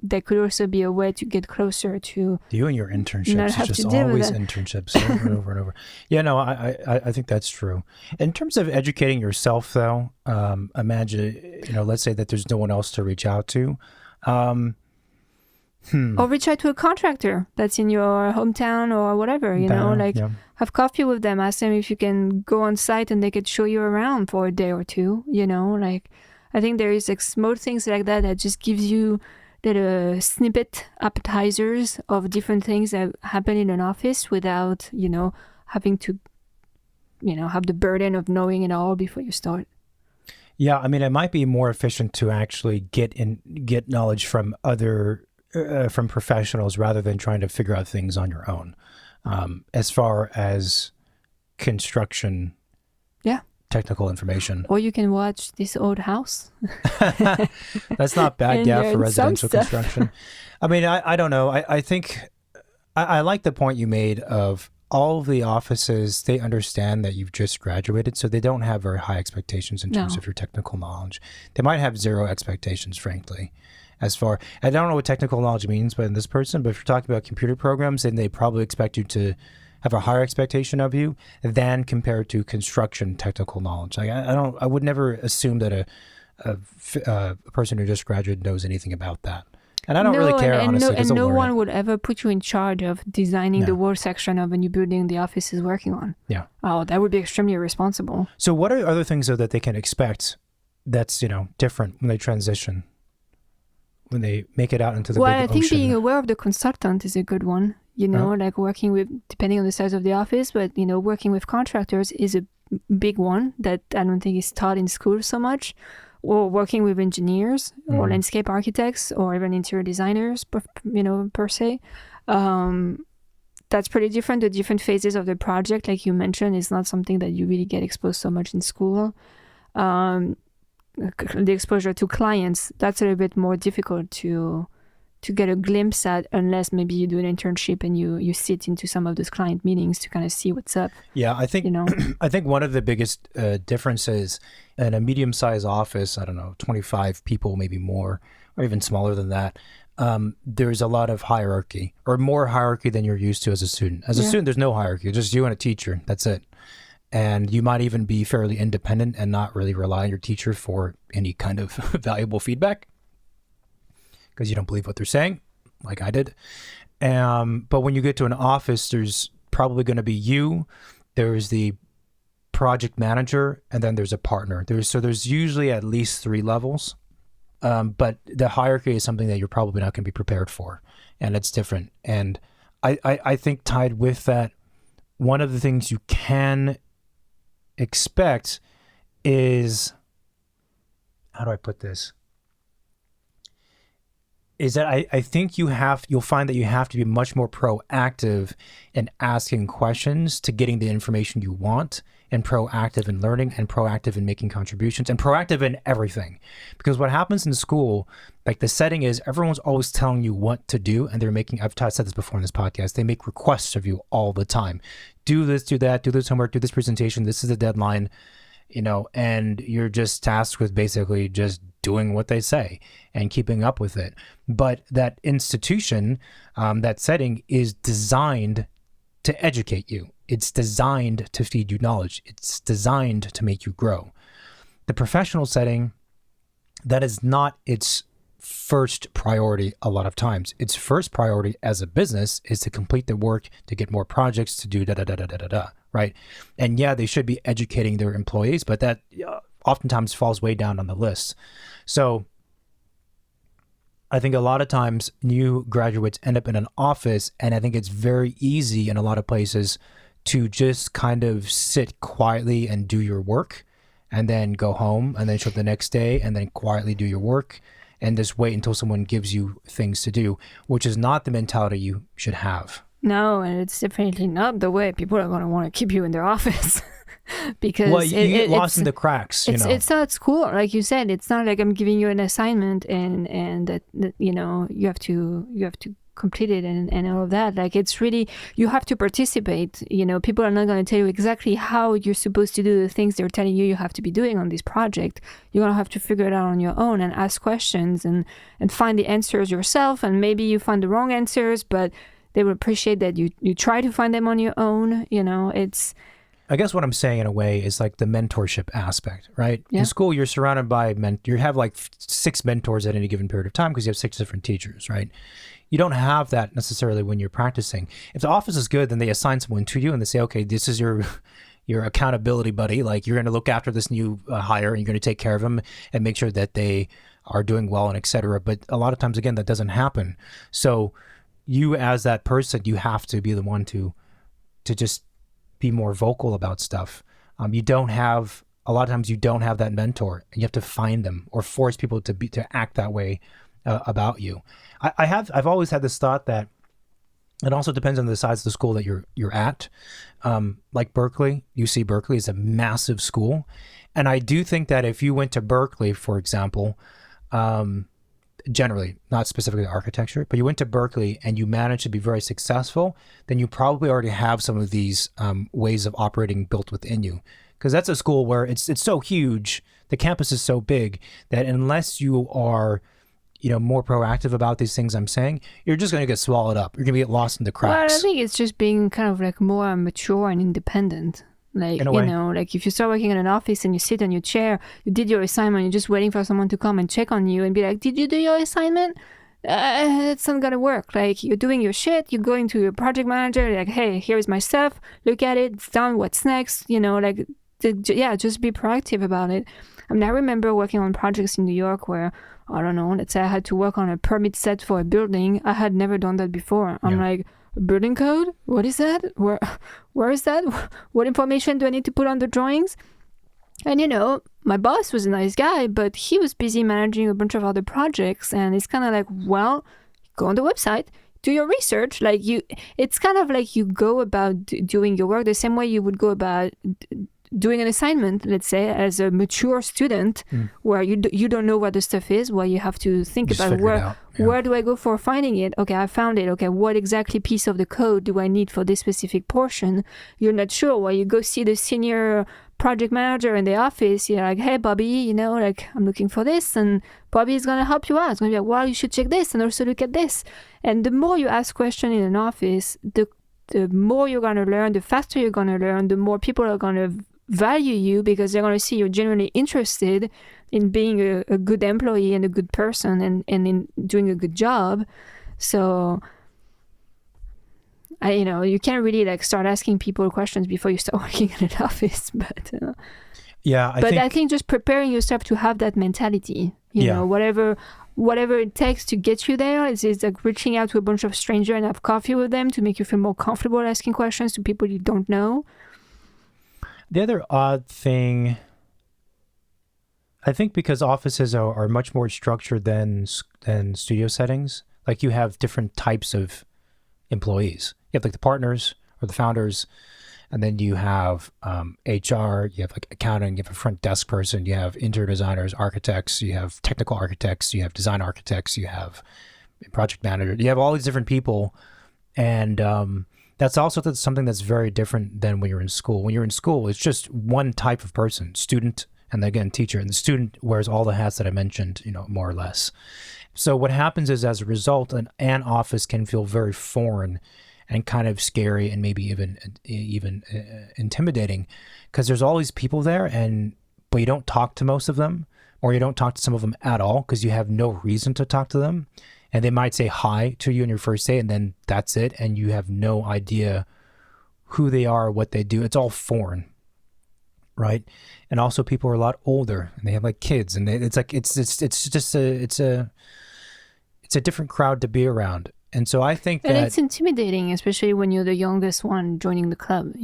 there could also be a way to get closer to you and your internships. It's just always internships over and over and over. Yeah, no, I think that's true. In terms of educating yourself, though, imagine, let's say that there's no one else to reach out to. Or reach out to a contractor that's in your hometown or whatever, have coffee with them, ask them if you can go on site and they could show you around for a day or two, I think there is like small things like that just gives you little snippet appetizers of different things that happen in an office without, having to, have the burden of knowing it all before you start. Yeah, I mean, it might be more efficient to actually get knowledge from from professionals rather than trying to figure out things on your own. As far as construction, technical information. Or you can watch This Old House. That's not bad, for residential construction. I mean, I don't know. I think I like the point you made of all of the offices, they understand that you've just graduated, so they don't have very high expectations in terms of your technical knowledge. They might have zero expectations, frankly. I don't know what technical knowledge means, but in this person, but if you're talking about computer programs, then they probably expect you to have a higher expectation of you than compared to construction technical knowledge. Like I would never assume that a person who just graduated knows anything about that. And I don't really care, honestly. And no one would ever put you in charge of designing the wall section of a new building the office is working on. Yeah. Oh, that would be extremely irresponsible. So what are other things, though, that they can expect that's, different when they transition, when they make it out into the big ocean. Well, I think being aware of the consultant is a good one, like working with, depending on the size of the office, but, working with contractors is a big one that I don't think is taught in school so much, or working with engineers or landscape architects or even interior designers, per se. That's pretty different. The different phases of the project, like you mentioned, is not something that you really get exposed so much in school. The exposure to clients, that's a little bit more difficult to get a glimpse at, unless maybe you do an internship and you sit into some of those client meetings to kind of see what's up. Yeah, I think I think one of the biggest differences in a medium-sized office, I don't know, 25 people, maybe more, or even smaller than that, there's a lot of hierarchy, or more hierarchy than you're used to as a student. As a student, there's no hierarchy. It's just you and a teacher. That's it. And you might even be fairly independent and not really rely on your teacher for any kind of valuable feedback because you don't believe what they're saying, like I did. But when you get to an office, there's probably going to be you, there's the project manager, and then there's a partner. There's usually at least 3 levels. But the hierarchy is something that you're probably not going to be prepared for, and it's different. And I think tied with that, one of the things you can expect is, how do I put this? Is that I think you'll find that you have to be much more proactive in asking questions to getting the information you want, and proactive in learning, and proactive in making contributions, and proactive in everything. Because what happens in school, like the setting is everyone's always telling you what to do, and I've said this before in this podcast, they make requests of you all the time. Do this, do that, do this homework, do this presentation, this is the deadline, and you're just tasked with basically just doing what they say and keeping up with it. But that institution, that setting is designed to educate you. It's designed to feed you knowledge. It's designed to make you grow. The professional setting, that is not its first priority a lot of times. Its first priority as a business is to complete the work, to get more projects, to do da-da-da-da-da-da, right? And yeah, they should be educating their employees, but that oftentimes falls way down on the list. So I think a lot of times new graduates end up in an office, and I think it's very easy in a lot of places to just kind of sit quietly and do your work, and then go home, and then show up the next day, and then quietly do your work, and just wait until someone gives you things to do, which is not the mentality you should have. No, and it's definitely not the way people are going to want to keep you in their office. Because you get lost in the cracks. It's not school, like you said. It's not like I'm giving you an assignment and that you have to complete it and all of that. Like, it's really, you have to participate. People are not going to tell you exactly how you're supposed to do the things they're telling you have to be doing on this project. You're going to have to figure it out on your own and ask questions and find the answers yourself. And maybe you find the wrong answers, but they will appreciate that you try to find them on your own. It's, I guess what I'm saying in a way is like the mentorship aspect, right? Yeah. In school, you're surrounded by you have like 6 mentors at any given period of time because you have 6 different teachers, right? You don't have that necessarily when you're practicing. If the office is good, then they assign someone to you and they say, okay, this is your accountability buddy. Like, you're going to look after this new hire, and you're going to take care of them and make sure that they are doing well, and et cetera. But a lot of times, again, that doesn't happen. So you, as that person, you have to be the one to just be more vocal about stuff. A lot of times you don't have that mentor, and you have to find them or force people to act that way about you. I've always had this thought that it also depends on the size of the school that you're at. Like Berkeley, UC Berkeley is a massive school, and I do think that if you went to Berkeley, for example, generally, not specifically architecture, but you went to Berkeley and you managed to be very successful, then you probably already have some of these ways of operating built within you. Because that's a school where it's so huge, the campus is so big, that unless you are more proactive about these things I'm saying, you're just going to get swallowed up. You're going to get lost in the cracks. Well, I think it's just being kind of like more mature and independent. Like, like if you start working in an office and you sit on your chair, you did your assignment, you're just waiting for someone to come and check on you and be like, did you do your assignment? It's not gonna work. Like, you're doing your shit, you're going to your project manager, like, hey, here's my stuff, look at it, it's done, what's next? Like, just be proactive about it. I mean, I remember working on projects in New York where, I don't know, let's say I had to work on a permit set for a building. I had never done that before. I'm like, building code? What is that? Where is that? What information do I need to put on the drawings? And, you know, my boss was a nice guy, but he was busy managing a bunch of other projects. And it's kind of like, well, go on the website, do your research. Like it's kind of like you go about doing your work the same way you would go about doing an assignment, let's say, as a mature student, where you don't know what the stuff is, where you have to think about where do I go for finding it? Okay, I found it. Okay, what exactly piece of the code do I need for this specific portion? You're not sure. Well, you go see the senior project manager in the office. You're like, hey, Bobby, you know, like I'm looking for this, and Bobby is going to help you out. It's going to be like, well, you should check this and also look at this. And the more you ask questions in an office, the more you're going to learn, the faster you're going to learn, the more people are going to value you because they're going to see you're genuinely interested in being a good employee and a good person and in doing a good job. So, you can't really like start asking people questions before you start working in an office. But I think just preparing yourself to have that mentality, you know, whatever it takes to get you there is like reaching out to a bunch of strangers and have coffee with them to make you feel more comfortable asking questions to people you don't know. The other odd thing, I think because offices are much more structured than studio settings, like you have different types of employees. You have like the partners or the founders, and then you have HR, you have like accounting, you have a front desk person, you have interior designers, architects, you have technical architects, you have design architects, you have project manager, you have all these different people. And that's also something that's very different than when you're in school. When you're in school, it's just one type of person, student, and again, teacher. And the student wears all the hats that I mentioned, more or less. So what happens is, as a result, an office can feel very foreign and kind of scary and maybe even intimidating, because there's all these people there, but you don't talk to most of them, or you don't talk to some of them at all because you have no reason to talk to them. And they might say hi to you on your first day, and then that's it. And you have no idea who they are, what they do. It's all foreign, right? And also, people are a lot older, and they have like kids, and it's a different crowd to be around. And so I think that it's intimidating, especially when you're the youngest one joining the club.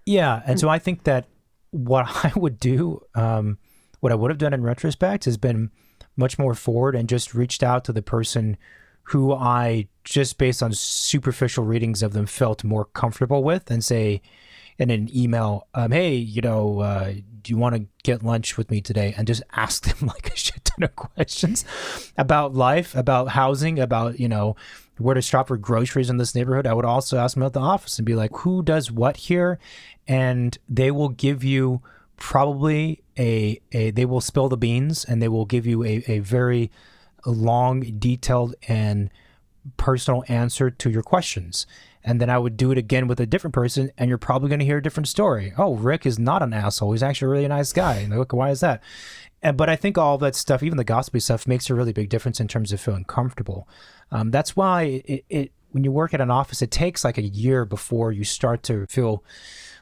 Yeah, and so I think that what I would do, what I would have done in retrospect, has been much more forward and just reached out to the person who I, just based on superficial readings of them, felt more comfortable with, and say in an email, hey, do you want to get lunch with me today? And just ask them like a shit ton of questions about life, about housing, about, where to shop for groceries in this neighborhood. I would also ask them about the office and be like, who does what here? And they will give you probably they will spill the beans, and they will give you a very long, detailed, and personal answer to your questions. And then I would do it again with a different person, and you're probably going to hear a different story. Oh, Rick is not an asshole. He's actually a really nice guy. And look, why is that? But I think all that stuff, even the gossipy stuff, makes a really big difference in terms of feeling comfortable. That's why when you work at an office, it takes like a year before you start to feel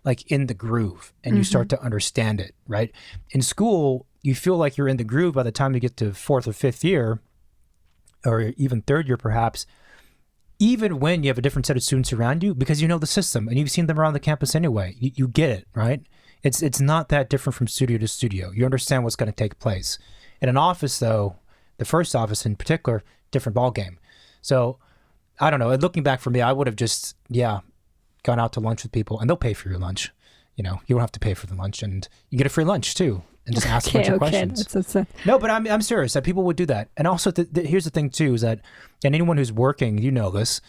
like in the groove, and you start to understand it, right? In school, you feel like you're in the groove by the time you get to 4th or 5th year, or even 3rd year perhaps, even when you have a different set of students around you, because you know the system and you've seen them around the campus anyway. You get it, right? It's not that different from studio to studio. You understand what's going to take place. In an office, though, the first office in particular, different ballgame. So I don't know. Looking back for me, I would have just, gone out to lunch with people, and they'll pay for your lunch. You don't have to pay for the lunch, and you get a free lunch too, and just ask a bunch of questions. No, but I'm serious that people would do that. And also, here's the thing too, is that, and anyone who's working, this,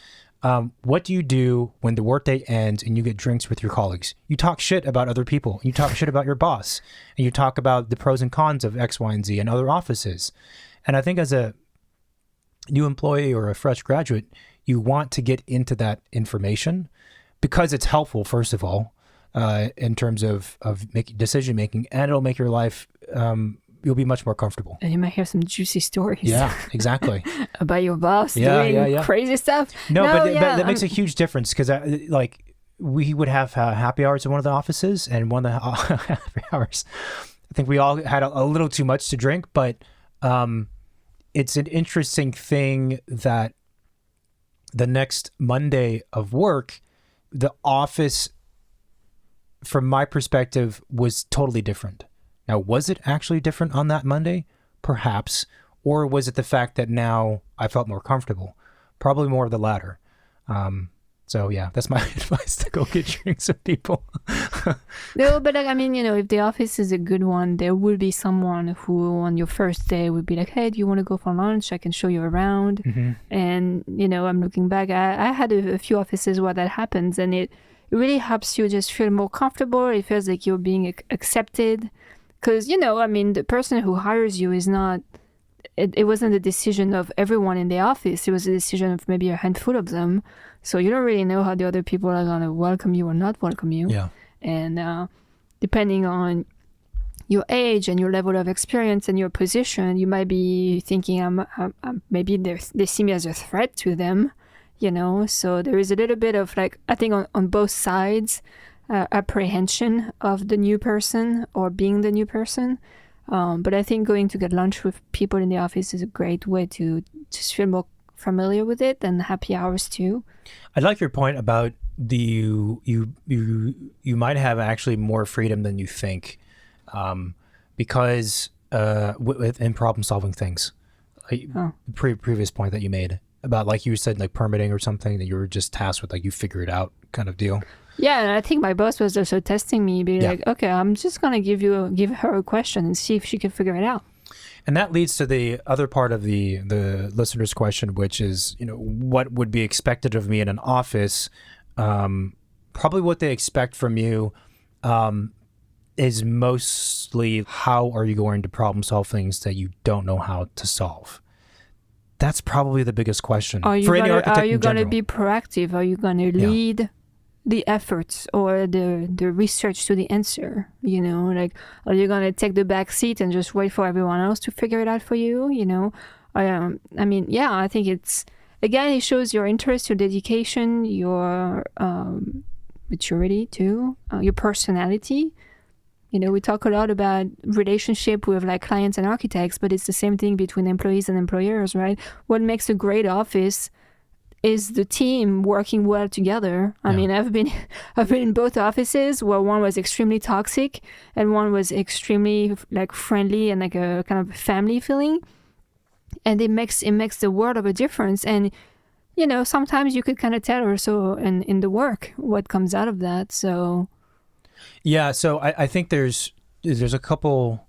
what do you do when the workday ends and you get drinks with your colleagues? You talk shit about other people. You talk shit about your boss, and you talk about the pros and cons of X, Y, and Z and other offices. And I think as a new employee or a fresh graduate, you want to get into that information, because it's helpful, first of all, in terms of making decision making, and it'll make your life, you'll be much more comfortable. And you might hear some juicy stories. Yeah, exactly. About your boss doing crazy stuff. No, but that makes a huge difference, because we would have happy hours in one of the offices, and one of the happy hours, I think we all had a little too much to drink, but it's an interesting thing that the next Monday of work, the office, from my perspective, was totally different. Now, was it actually different on that Monday? Perhaps. Or was it the fact that now I felt more comfortable? Probably more of the latter. So yeah, that's my advice, to go get drinks with people. No, but like, I mean, if the office is a good one, there will be someone who on your first day would be like, hey, do you want to go for lunch? I can show you around. Mm-hmm. And, I'm looking back, I had a few offices where that happens, and it really helps you just feel more comfortable. It feels like you're being accepted. Because, the person who hires you is not, it wasn't a decision of everyone in the office. It was a decision of maybe a handful of them. So you don't really know how the other people are going to welcome you or not welcome you. Yeah. And depending on your age and your level of experience and your position, you might be thinking, maybe they see me as a threat to them, So there is a little bit of like, I think on both sides, apprehension of the new person or being the new person. But I think going to get lunch with people in the office is a great way to just feel more familiar with it, and happy hours too. I like your point about you might have actually more freedom than you think, because in problem solving things. Previous point that you made about, like you said, like permitting or something, that you were just tasked with, like you figure it out kind of deal. Yeah, and I think my boss was also testing me, like, okay, I'm just gonna give her a question and see if she can figure it out. And that leads to the other part of the listener's question, which is, what would be expected of me in an office? Probably what they expect from you is mostly, how are you going to problem solve things that you don't know how to solve? That's probably the biggest question for any architect. Are you going to be proactive? Are you going to lead the efforts or the research to the answer? Like, are you going to take the back seat and just wait for everyone else to figure it out for you? I think it's, again, it shows your interest, your dedication, your maturity too, your personality. We talk a lot about relationship with like clients and architects, but it's the same thing between employees and employers, right? What makes a great office is the team working well together. I mean, I've been in both offices where one was extremely toxic and one was extremely like friendly and like a kind of family feeling. And it makes the world of a difference. And, sometimes you could kind of tell also in the work what comes out of that. So yeah, so I think there's a couple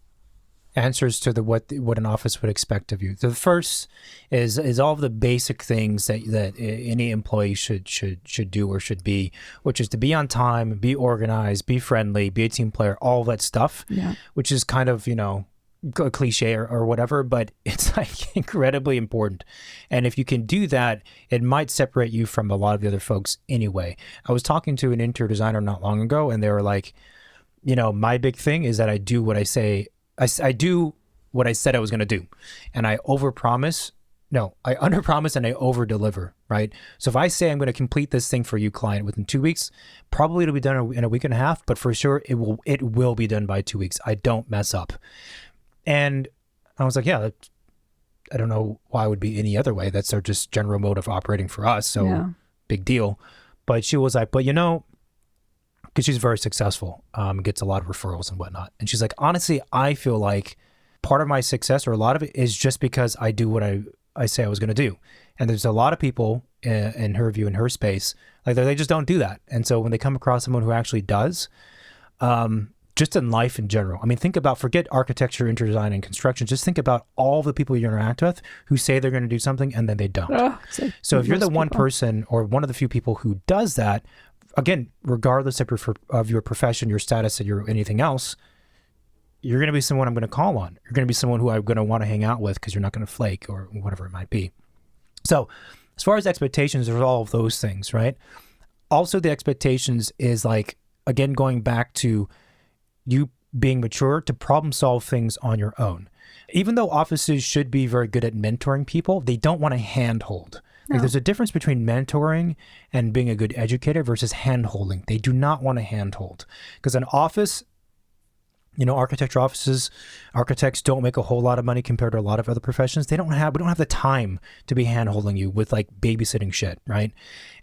answers to what an office would expect of you. The first is all of the basic things that any employee should do or should be, which is to be on time, be organized, be friendly, be a team player, all that stuff. Yeah. Which is kind of, a cliche or whatever, but it's like incredibly important. And if you can do that, it might separate you from a lot of the other folks anyway. I was talking to an interior designer not long ago, and they were like, my big thing is that I do what I say. I do what I said I was going to do, and I underpromise and I overdeliver, right? So if I say I'm going to complete this thing for you, client, within 2 weeks, probably it'll be done in a week and a half, but for sure it will be done by 2 weeks. I don't mess up. And I was like, yeah, I don't know why it would be any other way. That's our just general mode of operating for us. So big deal. But she was like, but because she's very successful, gets a lot of referrals and whatnot. And she's like, honestly, I feel like part of my success, or a lot of it, is just because I do what I say I was going to do. And there's a lot of people in her view, in her space, like they just don't do that. And so when they come across someone who actually does, just in life in general, I mean, forget architecture, interior design, and construction. Just think about all the people you interact with who say they're going to do something and then they don't. So if you're the one person or one of the few people who does that, again, regardless of your profession, your status, and your anything else, you're going to be someone I'm going to call on. You're going to be someone who I'm going to want to hang out with because you're not going to flake or whatever it might be. So as far as expectations, there's all of those things, right? Also, the expectations is like, again, going back to you being mature to problem solve things on your own. Even though offices should be very good at mentoring people, they don't want to handhold. Like there's a difference between mentoring and being a good educator versus hand-holding. They do not want to hand-hold. Because an office, architecture offices, architects don't make a whole lot of money compared to a lot of other professions. We don't have the time to be hand-holding you with like babysitting shit, right?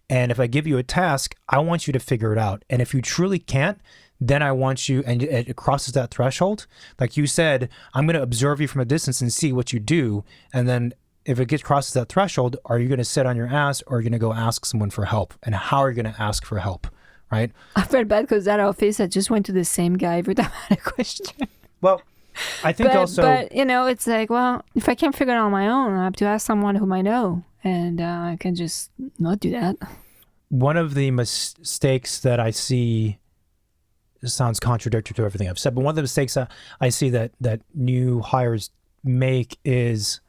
And if I give you a task, I want you to figure it out. And if you truly can't, then I want you, and it crosses that threshold. Like you said, I'm going to observe you from a distance and see what you do. And then if it crosses that threshold, are you going to sit on your ass or are you going to go ask someone for help? And how are you going to ask for help, right? I felt bad because that office, I just went to the same guy every time I had a question. Well, I think but it's like, well, if I can't figure it out on my own, I have to ask someone whom I know. And I can just not do that. One of the mistakes that I see, this sounds contradictory to everything I've said, but one of the mistakes I see that new hires make is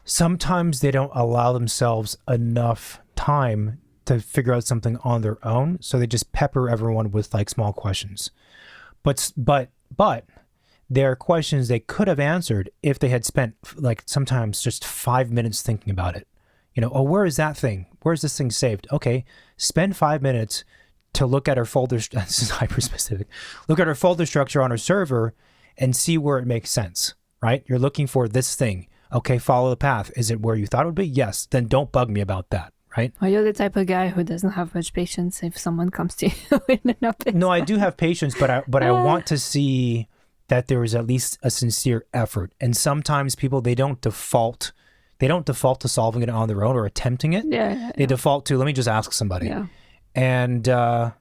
sometimes they don't allow themselves enough time to figure out something on their own. So they just pepper everyone with like small questions. But there are questions they could have answered if they had spent like sometimes just 5 minutes thinking about it. Where is that thing? Where is this thing saved? Okay, spend 5 minutes to look at our folder. This is hyper specific. Look at our folder structure on our server and see where it makes sense, right? You're looking for this thing. Okay, follow the path. Is it where you thought it would be? Yes. Then don't bug me about that, right? Well, you're the type of guy who doesn't have much patience if someone comes to you in an office. No, I do have patience, but I want to see that there is at least a sincere effort. And sometimes people, they don't default to solving it on their own or attempting it. They default to, let me just ask somebody. Yeah. And, I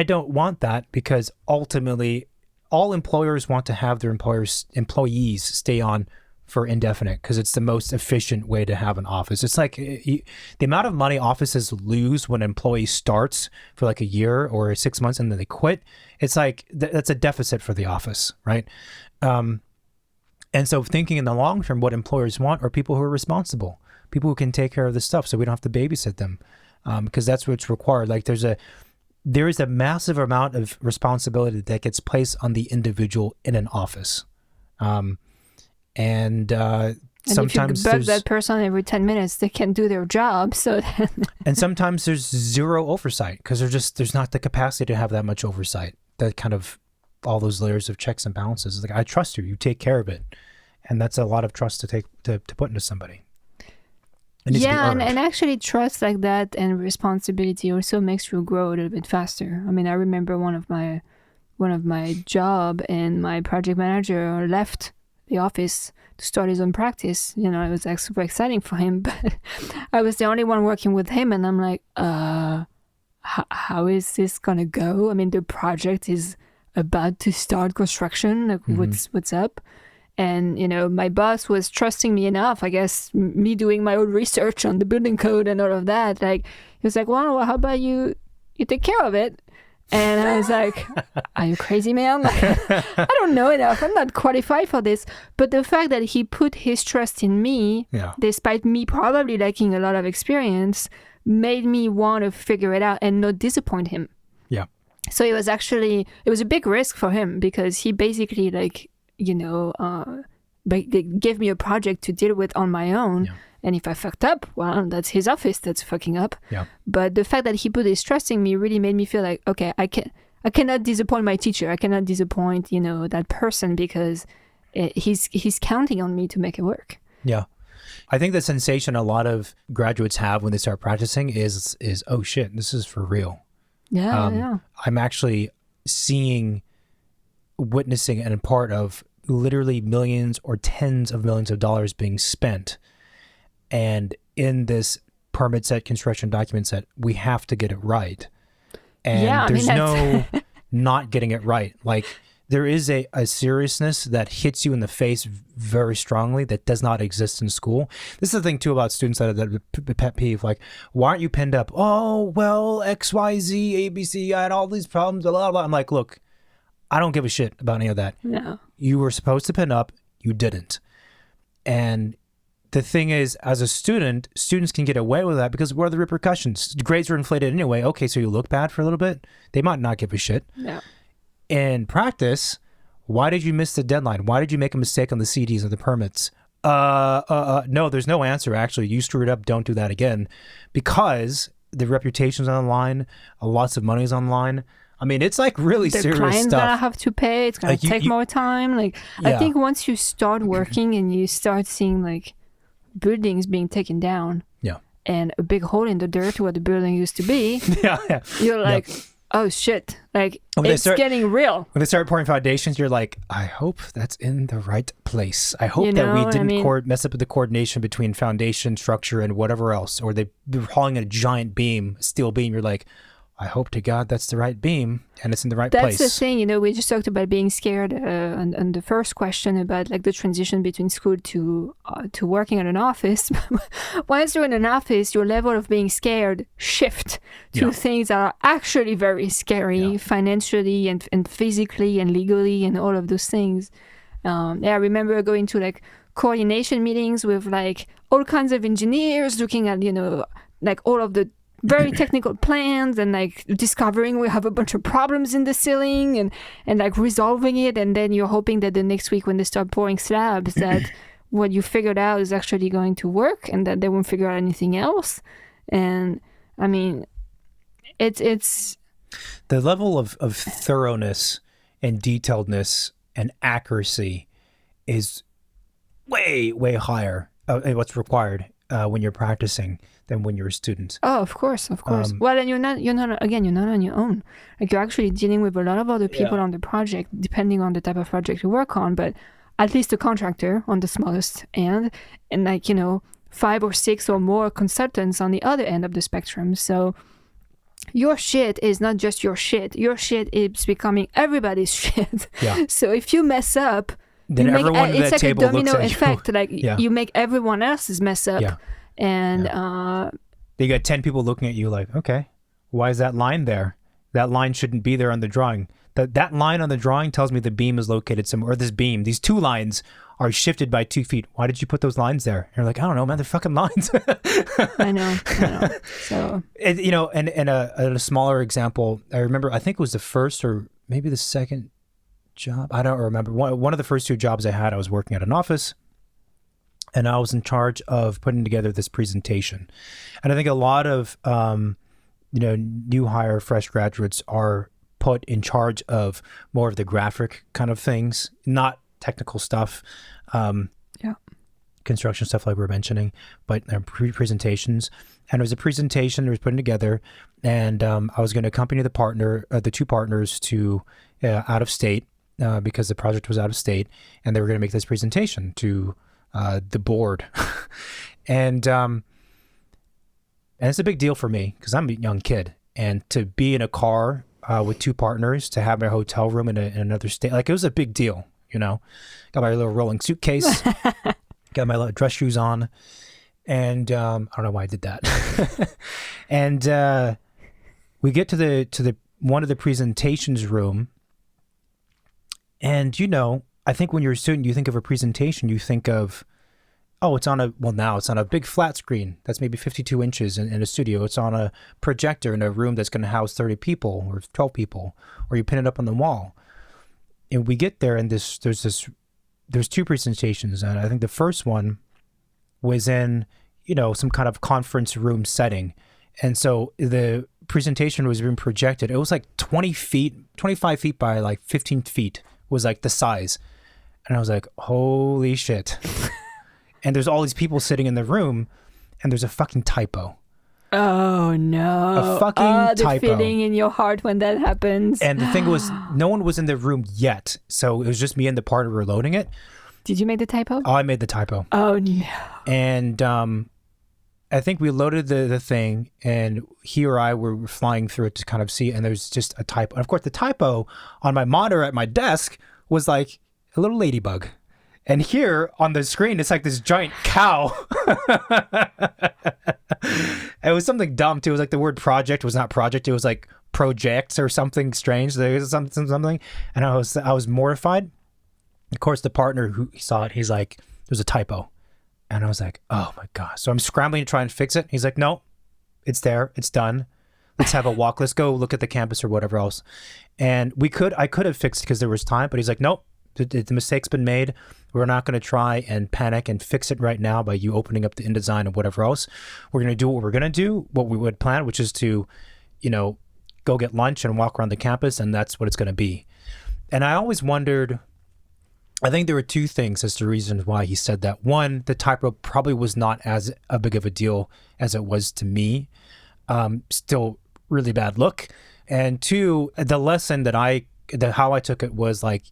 don't want that because ultimately all employers want to have their employees stay on for indefinite because it's the most efficient way to have an office. It's like the amount of money offices lose when an employee starts for like a year or 6 months and then they quit. It's like that's a deficit for the office, right? And so thinking in the long term, what employers want are people who are responsible, people who can take care of this stuff so we don't have to babysit them because that's what's required. Like there is a massive amount of responsibility that gets placed on the individual in an office. And sometimes if you bug that person every 10 minutes, they can do their job. So and sometimes there's zero oversight because there's not the capacity to have that much oversight. That kind of all those layers of checks and balances. It's like, I trust you take care of it. And that's a lot of trust to put into somebody. Yeah, and actually trust like that and responsibility also makes you grow a little bit faster. I mean, I remember one of my job and my project manager left the office to start his own practice. It was like super exciting for him, but I was the only one working with him, and I'm like, how is this gonna go? I mean, the project is about to start construction. Like, what's up? And, my boss was trusting me enough, I guess, me doing my own research on the building code and all of that. Like, he was like, well, how about you take care of it? And I was like, are you crazy, man? Like, I don't know enough. I'm not qualified for this. But the fact that he put his trust in me, despite me probably lacking a lot of experience, made me want to figure it out and not disappoint him. Yeah. So it was a big risk for him because he basically they gave me a project to deal with on my own. Yeah. And if I fucked up, well, that's his office that's fucking up. Yeah. But the fact that he put his trust in me really made me feel like, okay, I cannot disappoint my teacher. I cannot disappoint, that person because he's counting on me to make it work. Yeah. I think the sensation a lot of graduates have when they start practicing is oh shit, this is for real. Yeah. I'm actually witnessing and a part of literally millions or tens of millions of dollars being spent. And in this permit set, construction document set, we have to get it right. And there's no not getting it right. Like there is a seriousness that hits you in the face very strongly that does not exist in school. This is the thing too about students that pet peeve. Like, why aren't you pinned up? Oh, well, X, Y, Z, ABC, I had all these problems, blah, blah, blah. I'm like, look, I don't give a shit about any of that. No. You were supposed to pin up, you didn't. And the thing is, as a student, students can get away with that because what are the repercussions? Grades are inflated anyway. Okay, so you look bad for a little bit. They might not give a shit. No. In practice, why did you miss the deadline? Why did you make a mistake on the CDs or the permits? No, there's no answer, actually. You screwed up. Don't do that again. Because the reputation's on the line. Lots of money's on the line. I mean, it's like really the serious client's stuff. gonna have to pay. It's gonna take more time. Like, I think once you start working and you start seeing like buildings being taken down, and a big hole in the dirt where the building used to be, you're like, oh shit, like it's getting real. When they start pouring foundations, you're like, I hope that's in the right place. I hope that we didn't mess up with the coordination between foundation, structure, and whatever else. Or they're hauling a giant beam, steel beam. You're like, I hope to God that's the right beam and it's in the right place. That's the thing, we just talked about being scared on the first question about like the transition between school to working in an office. Once you're in an office, your level of being scared shift to things that are actually very scary financially and physically and legally and all of those things. I remember going to like coordination meetings with like all kinds of engineers looking at, like all of the very technical plans and like discovering we have a bunch of problems in the ceiling and like resolving it, and then you're hoping that the next week when they start pouring slabs that what you figured out is actually going to work and that they won't figure out anything else. And I mean, it's the level of thoroughness and detailedness and accuracy is way higher what's required when you're practicing than when you're a student. Oh, of course. Well, and you're not on your own. Like, you're actually dealing with a lot of other people on the project, depending on the type of project you work on, but at least a contractor on the smallest end, and like, 5 or 6 or more consultants on the other end of the spectrum. So your shit is not just your shit. Your shit is becoming everybody's shit. Yeah. So if you mess up, then it's like a domino effect. Like you make everyone else's mess up. Yeah. And you got 10 people looking at you like, okay, why is that line there? That line shouldn't be there on the drawing. That line on the drawing tells me the beam is located somewhere. Or these 2 lines are shifted by 2 feet. Why did you put those lines there? And you're like, I don't know, man. They're fucking lines. I know. So and a smaller example, I remember. I think it was the first or maybe the second job. I don't remember. One of the first 2 jobs I had, I was working at an office. And I was in charge of putting together this presentation. And I think a lot of, new hire fresh graduates are put in charge of more of the graphic kind of things, not technical stuff, construction stuff like we're mentioning, but presentations. And it was a presentation that was put together, and I was going to accompany the 2 partners to out of state because the project was out of state, and they were going to make this presentation to the board. And it's a big deal for me because I'm a young kid, and to be in a car with 2 partners, to have my hotel room in another state, like, it was a big deal, got my little rolling suitcase, got my little dress shoes on, and I don't know why I did that. And we get to the one of the presentations room, and I think when you're a student, you think of a presentation, you think of, now it's on a big flat screen that's maybe 52 inches in a studio. It's on a projector in a room that's going to house 30 people or 12 people, or you pin it up on the wall. And we get there, and there's 2 presentations. And I think the first one was in, some kind of conference room setting. And so the presentation was being projected. It was like 25 feet by like 15 feet was like the size. And I was like, holy shit. And there's all these people sitting in the room, and there's a fucking typo. Oh, no. A fucking typo. The feeling in your heart when that happens. And the thing was, no one was in the room yet. So it was just me and the partner were loading it. Did you make the typo? Oh, I made the typo. Oh, no. And I think we loaded the thing, and he or I were flying through it to kind of see, and there's just a typo. And of course, the typo on my monitor at my desk was like a little ladybug. And here on the screen, it's like this giant cow. It was something dumb too. It was like the word project was not project. It was like projects or something strange. There was something. And I was mortified. Of course, the partner who saw it, he's like, there's a typo. And I was like, oh my God. So I'm scrambling to try and fix it. He's like, no, it's there. It's done. Let's have a walk. Let's go look at the campus or whatever else. And I could have fixed it because there was time, but he's like, nope. the mistake's been made. We're not going to try and panic and fix it right now by you opening up the InDesign and whatever else. We're going to do what we're going to do, what we would plan, which is to, go get lunch and walk around the campus, and that's what it's going to be. And I always wondered, I think there were two things as to reasons why he said that. One, the tightrope probably was not as a big of a deal as it was to me. Still really bad look. And two, the lesson how I took it was like,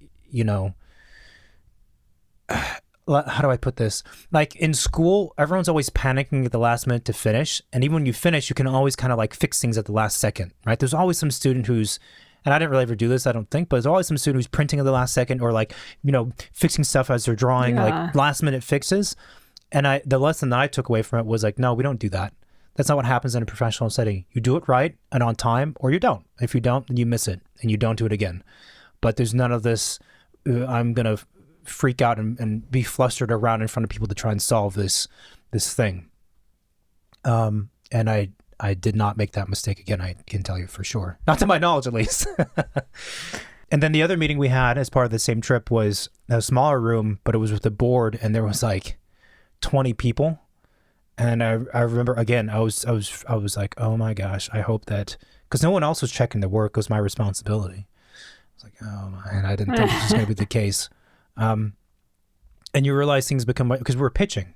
how do I put this? Like in school, everyone's always panicking at the last minute to finish. And even when you finish, you can always kind of like fix things at the last second, right? There's always some student who's, and I didn't really ever do this, I don't think, but there's always some student who's printing at the last second or like, fixing stuff as they're drawing, like last minute fixes. And the lesson that I took away from it was like, no, we don't do that. That's not what happens in a professional setting. You do it right and on time, or you don't. If you don't, then you miss it and you don't do it again. But there's none of this, I'm going to freak out and be flustered around in front of people to try and solve this thing. And I did not make that mistake again, I can tell you for sure. Not to my knowledge, at least. And then the other meeting we had as part of the same trip was a smaller room, but it was with the board, and there was like 20 people. And I remember, again, I was like, oh my gosh, I hope that, because no one else was checking the work. It was my responsibility. I was like, oh man, I didn't think this was going to be the case. And you realize things become, because we're pitching,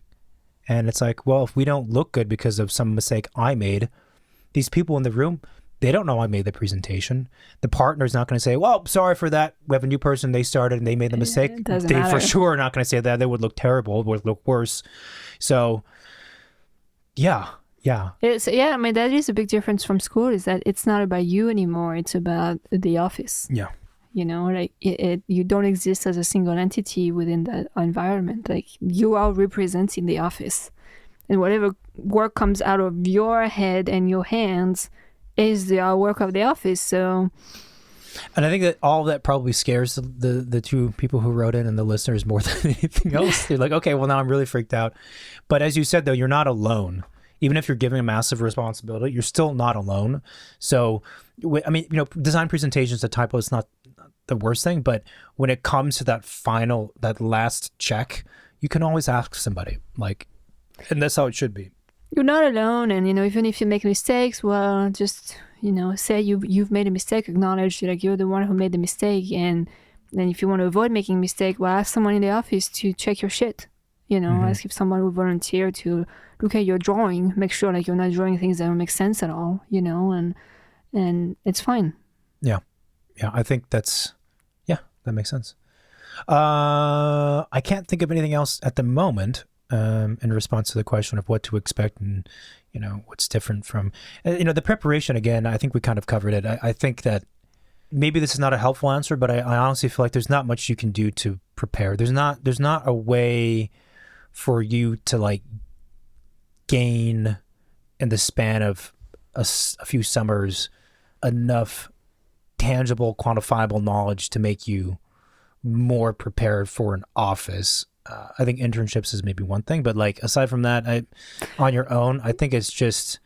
and it's like, well, if we don't look good because of some mistake I made, these people in the room, they don't know I made the presentation. The partner's not going to say, well, sorry for that. We have a new person. They started and they made the mistake. They matter. For sure are not going to say that. They would look terrible. It would look worse. So yeah. I mean, that is a big difference from school, is that it's not about you anymore. It's about the office. Yeah. Like you don't exist as a single entity within that environment. Like you are representing the office, and whatever work comes out of your head and your hands is the work of the office. So, and I think that all of that probably scares the two people who wrote in and the listeners more than anything else. They're like, okay, well now I'm really freaked out. But as you said, though, you're not alone. Even if you're giving a massive responsibility, you're still not alone. So, I mean, design presentations, the typo is not the worst thing, but when it comes to that last check, you can always ask somebody, like, and that's how it should be. You're not alone, and even if you make mistakes, well, just say you've made a mistake, acknowledge like you're the one who made the mistake, and then if you want to avoid making a mistake, well, ask someone in the office to check your shit. Ask if someone will volunteer to look at your drawing, make sure like you're not drawing things that don't make sense at all, and it's fine. Yeah, I think that makes sense. I can't think of anything else at the moment in response to the question of what to expect and, what's different from, the preparation. Again, I think we kind of covered it. I think that maybe this is not a helpful answer, but I honestly feel like there's not much you can do to prepare. There's not a way for you to like gain in the span of a few summers enough tangible, quantifiable knowledge to make you more prepared for an office. I think internships is maybe one thing, but like aside from that, on your own, I think it's just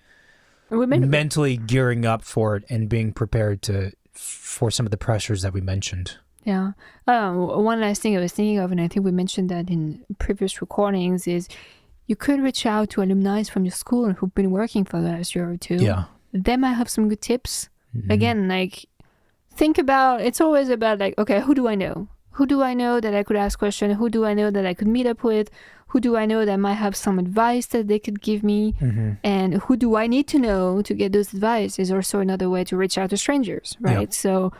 mentally gearing up for it and being prepared for some of the pressures that we mentioned. Yeah. One last thing I was thinking of, and I think we mentioned that in previous recordings, is you could reach out to alumni from your school who've been working for the last year or two. Yeah. They might have some good tips. Mm-hmm. Again, like it's always about like, okay, who do I know? Who do I know that I could ask questions? Who do I know that I could meet up with? Who do I know that might have some advice that they could give me? Mm-hmm. And who do I need to know to get those advice is also another way to reach out to strangers, right? Yeah. So,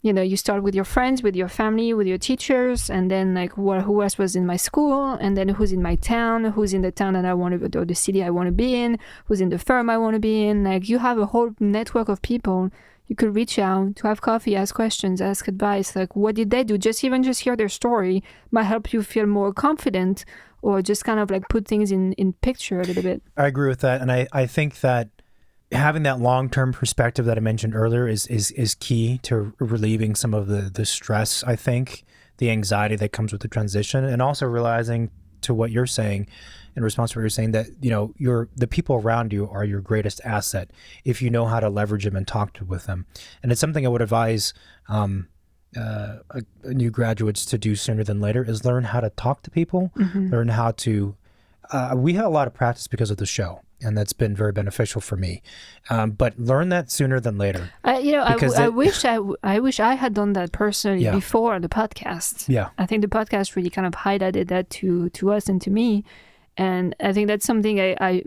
you start with your friends, with your family, with your teachers, and then like who else was in my school, and then who's in my town, who's in the town that I want to, or the city I want to be in, who's in the firm I want to be in. Like you have a whole network of people you could reach out to have coffee, ask questions, ask advice. Like what did they do? Just hear their story might help you feel more confident, or just kind of like put things in picture a little bit. I agree with that. And I think that having that long-term perspective that I mentioned earlier is key to relieving some of the stress, I think, the anxiety that comes with the transition, and also realizing, to what you're saying, in response to what you're saying, that, the people around you are your greatest asset if you know how to leverage them and talk with them. And it's something I would advise new graduates to do sooner than later is learn how to talk to people, learn how to. We had a lot of practice because of the show, and that's been very beneficial for me. But learn that sooner than later. I wish I had done that personally before the podcast. Yeah, I think the podcast really kind of highlighted that to us and to me, and I think that's something I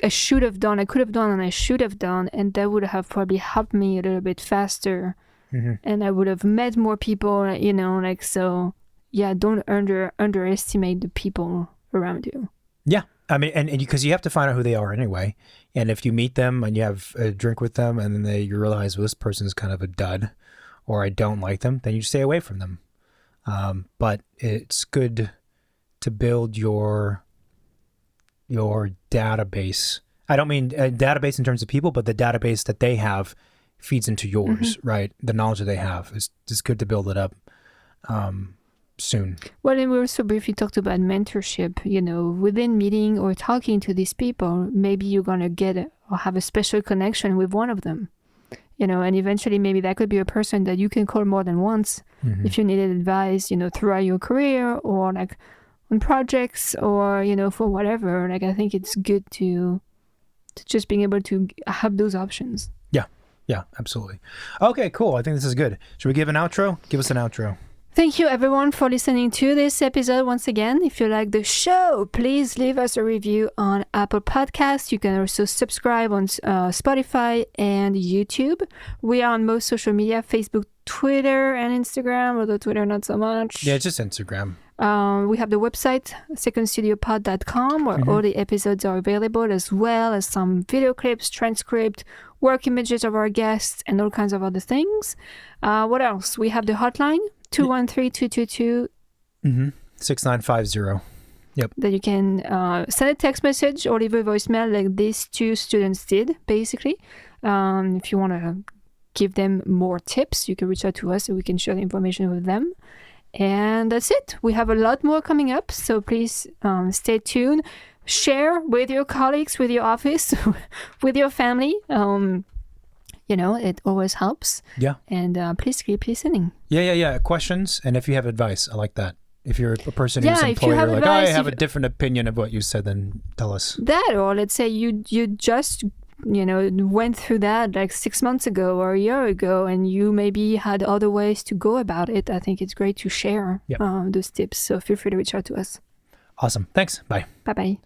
should have done. I could have done, and I should have done, and that would have probably helped me a little bit faster. And I would have met more people. So. Yeah, don't underestimate the people around you. Yeah. I mean, and because you have to find out who they are anyway. And if you meet them and you have a drink with them and then you realize, well, this person's kind of a dud or I don't like them, then you stay away from them. But it's good to build your database. I don't mean a database in terms of people, but the database that they have feeds into yours, right? The knowledge that they have. It's good to build it up. Soon. Well, and we also briefly talked about mentorship. Within meeting or talking to these people, maybe you're gonna get or have a special connection with one of them. And eventually maybe that could be a person that you can call more than once if you needed advice, throughout your career or like on projects or for whatever. Like I think it's good to just being able to have those options. Yeah, absolutely. Okay, cool. I think this is good. Should we give an outro? Give us an outro. Thank you, everyone, for listening to this episode once again. If you like the show, please leave us a review on Apple Podcasts. You can also subscribe on Spotify and YouTube. We are on most social media, Facebook, Twitter, and Instagram, although Twitter not so much. Yeah, just Instagram. We have the website, secondstudiopod.com, where all the episodes are available, as well as some video clips, transcript, work images of our guests, and all kinds of other things. What else? We have the hotline, 213-222 6950. Yep. That you can send a text message or leave a voicemail like these two students did, basically. If you want to give them more tips, you can reach out to us so we can share the information with them. And that's it. We have a lot more coming up, so please stay tuned. Share with your colleagues, with your office, with your family. It always helps. Yeah. And please keep listening. Yeah. Questions, and if you have advice, I like that. If you're a person who's employer, like, advice, I have a different opinion of what you said, then tell us. That, or let's say you just went through that like 6 months ago or a year ago, and you maybe had other ways to go about it. I think it's great to share those tips. So feel free to reach out to us. Awesome. Thanks. Bye. Bye-bye.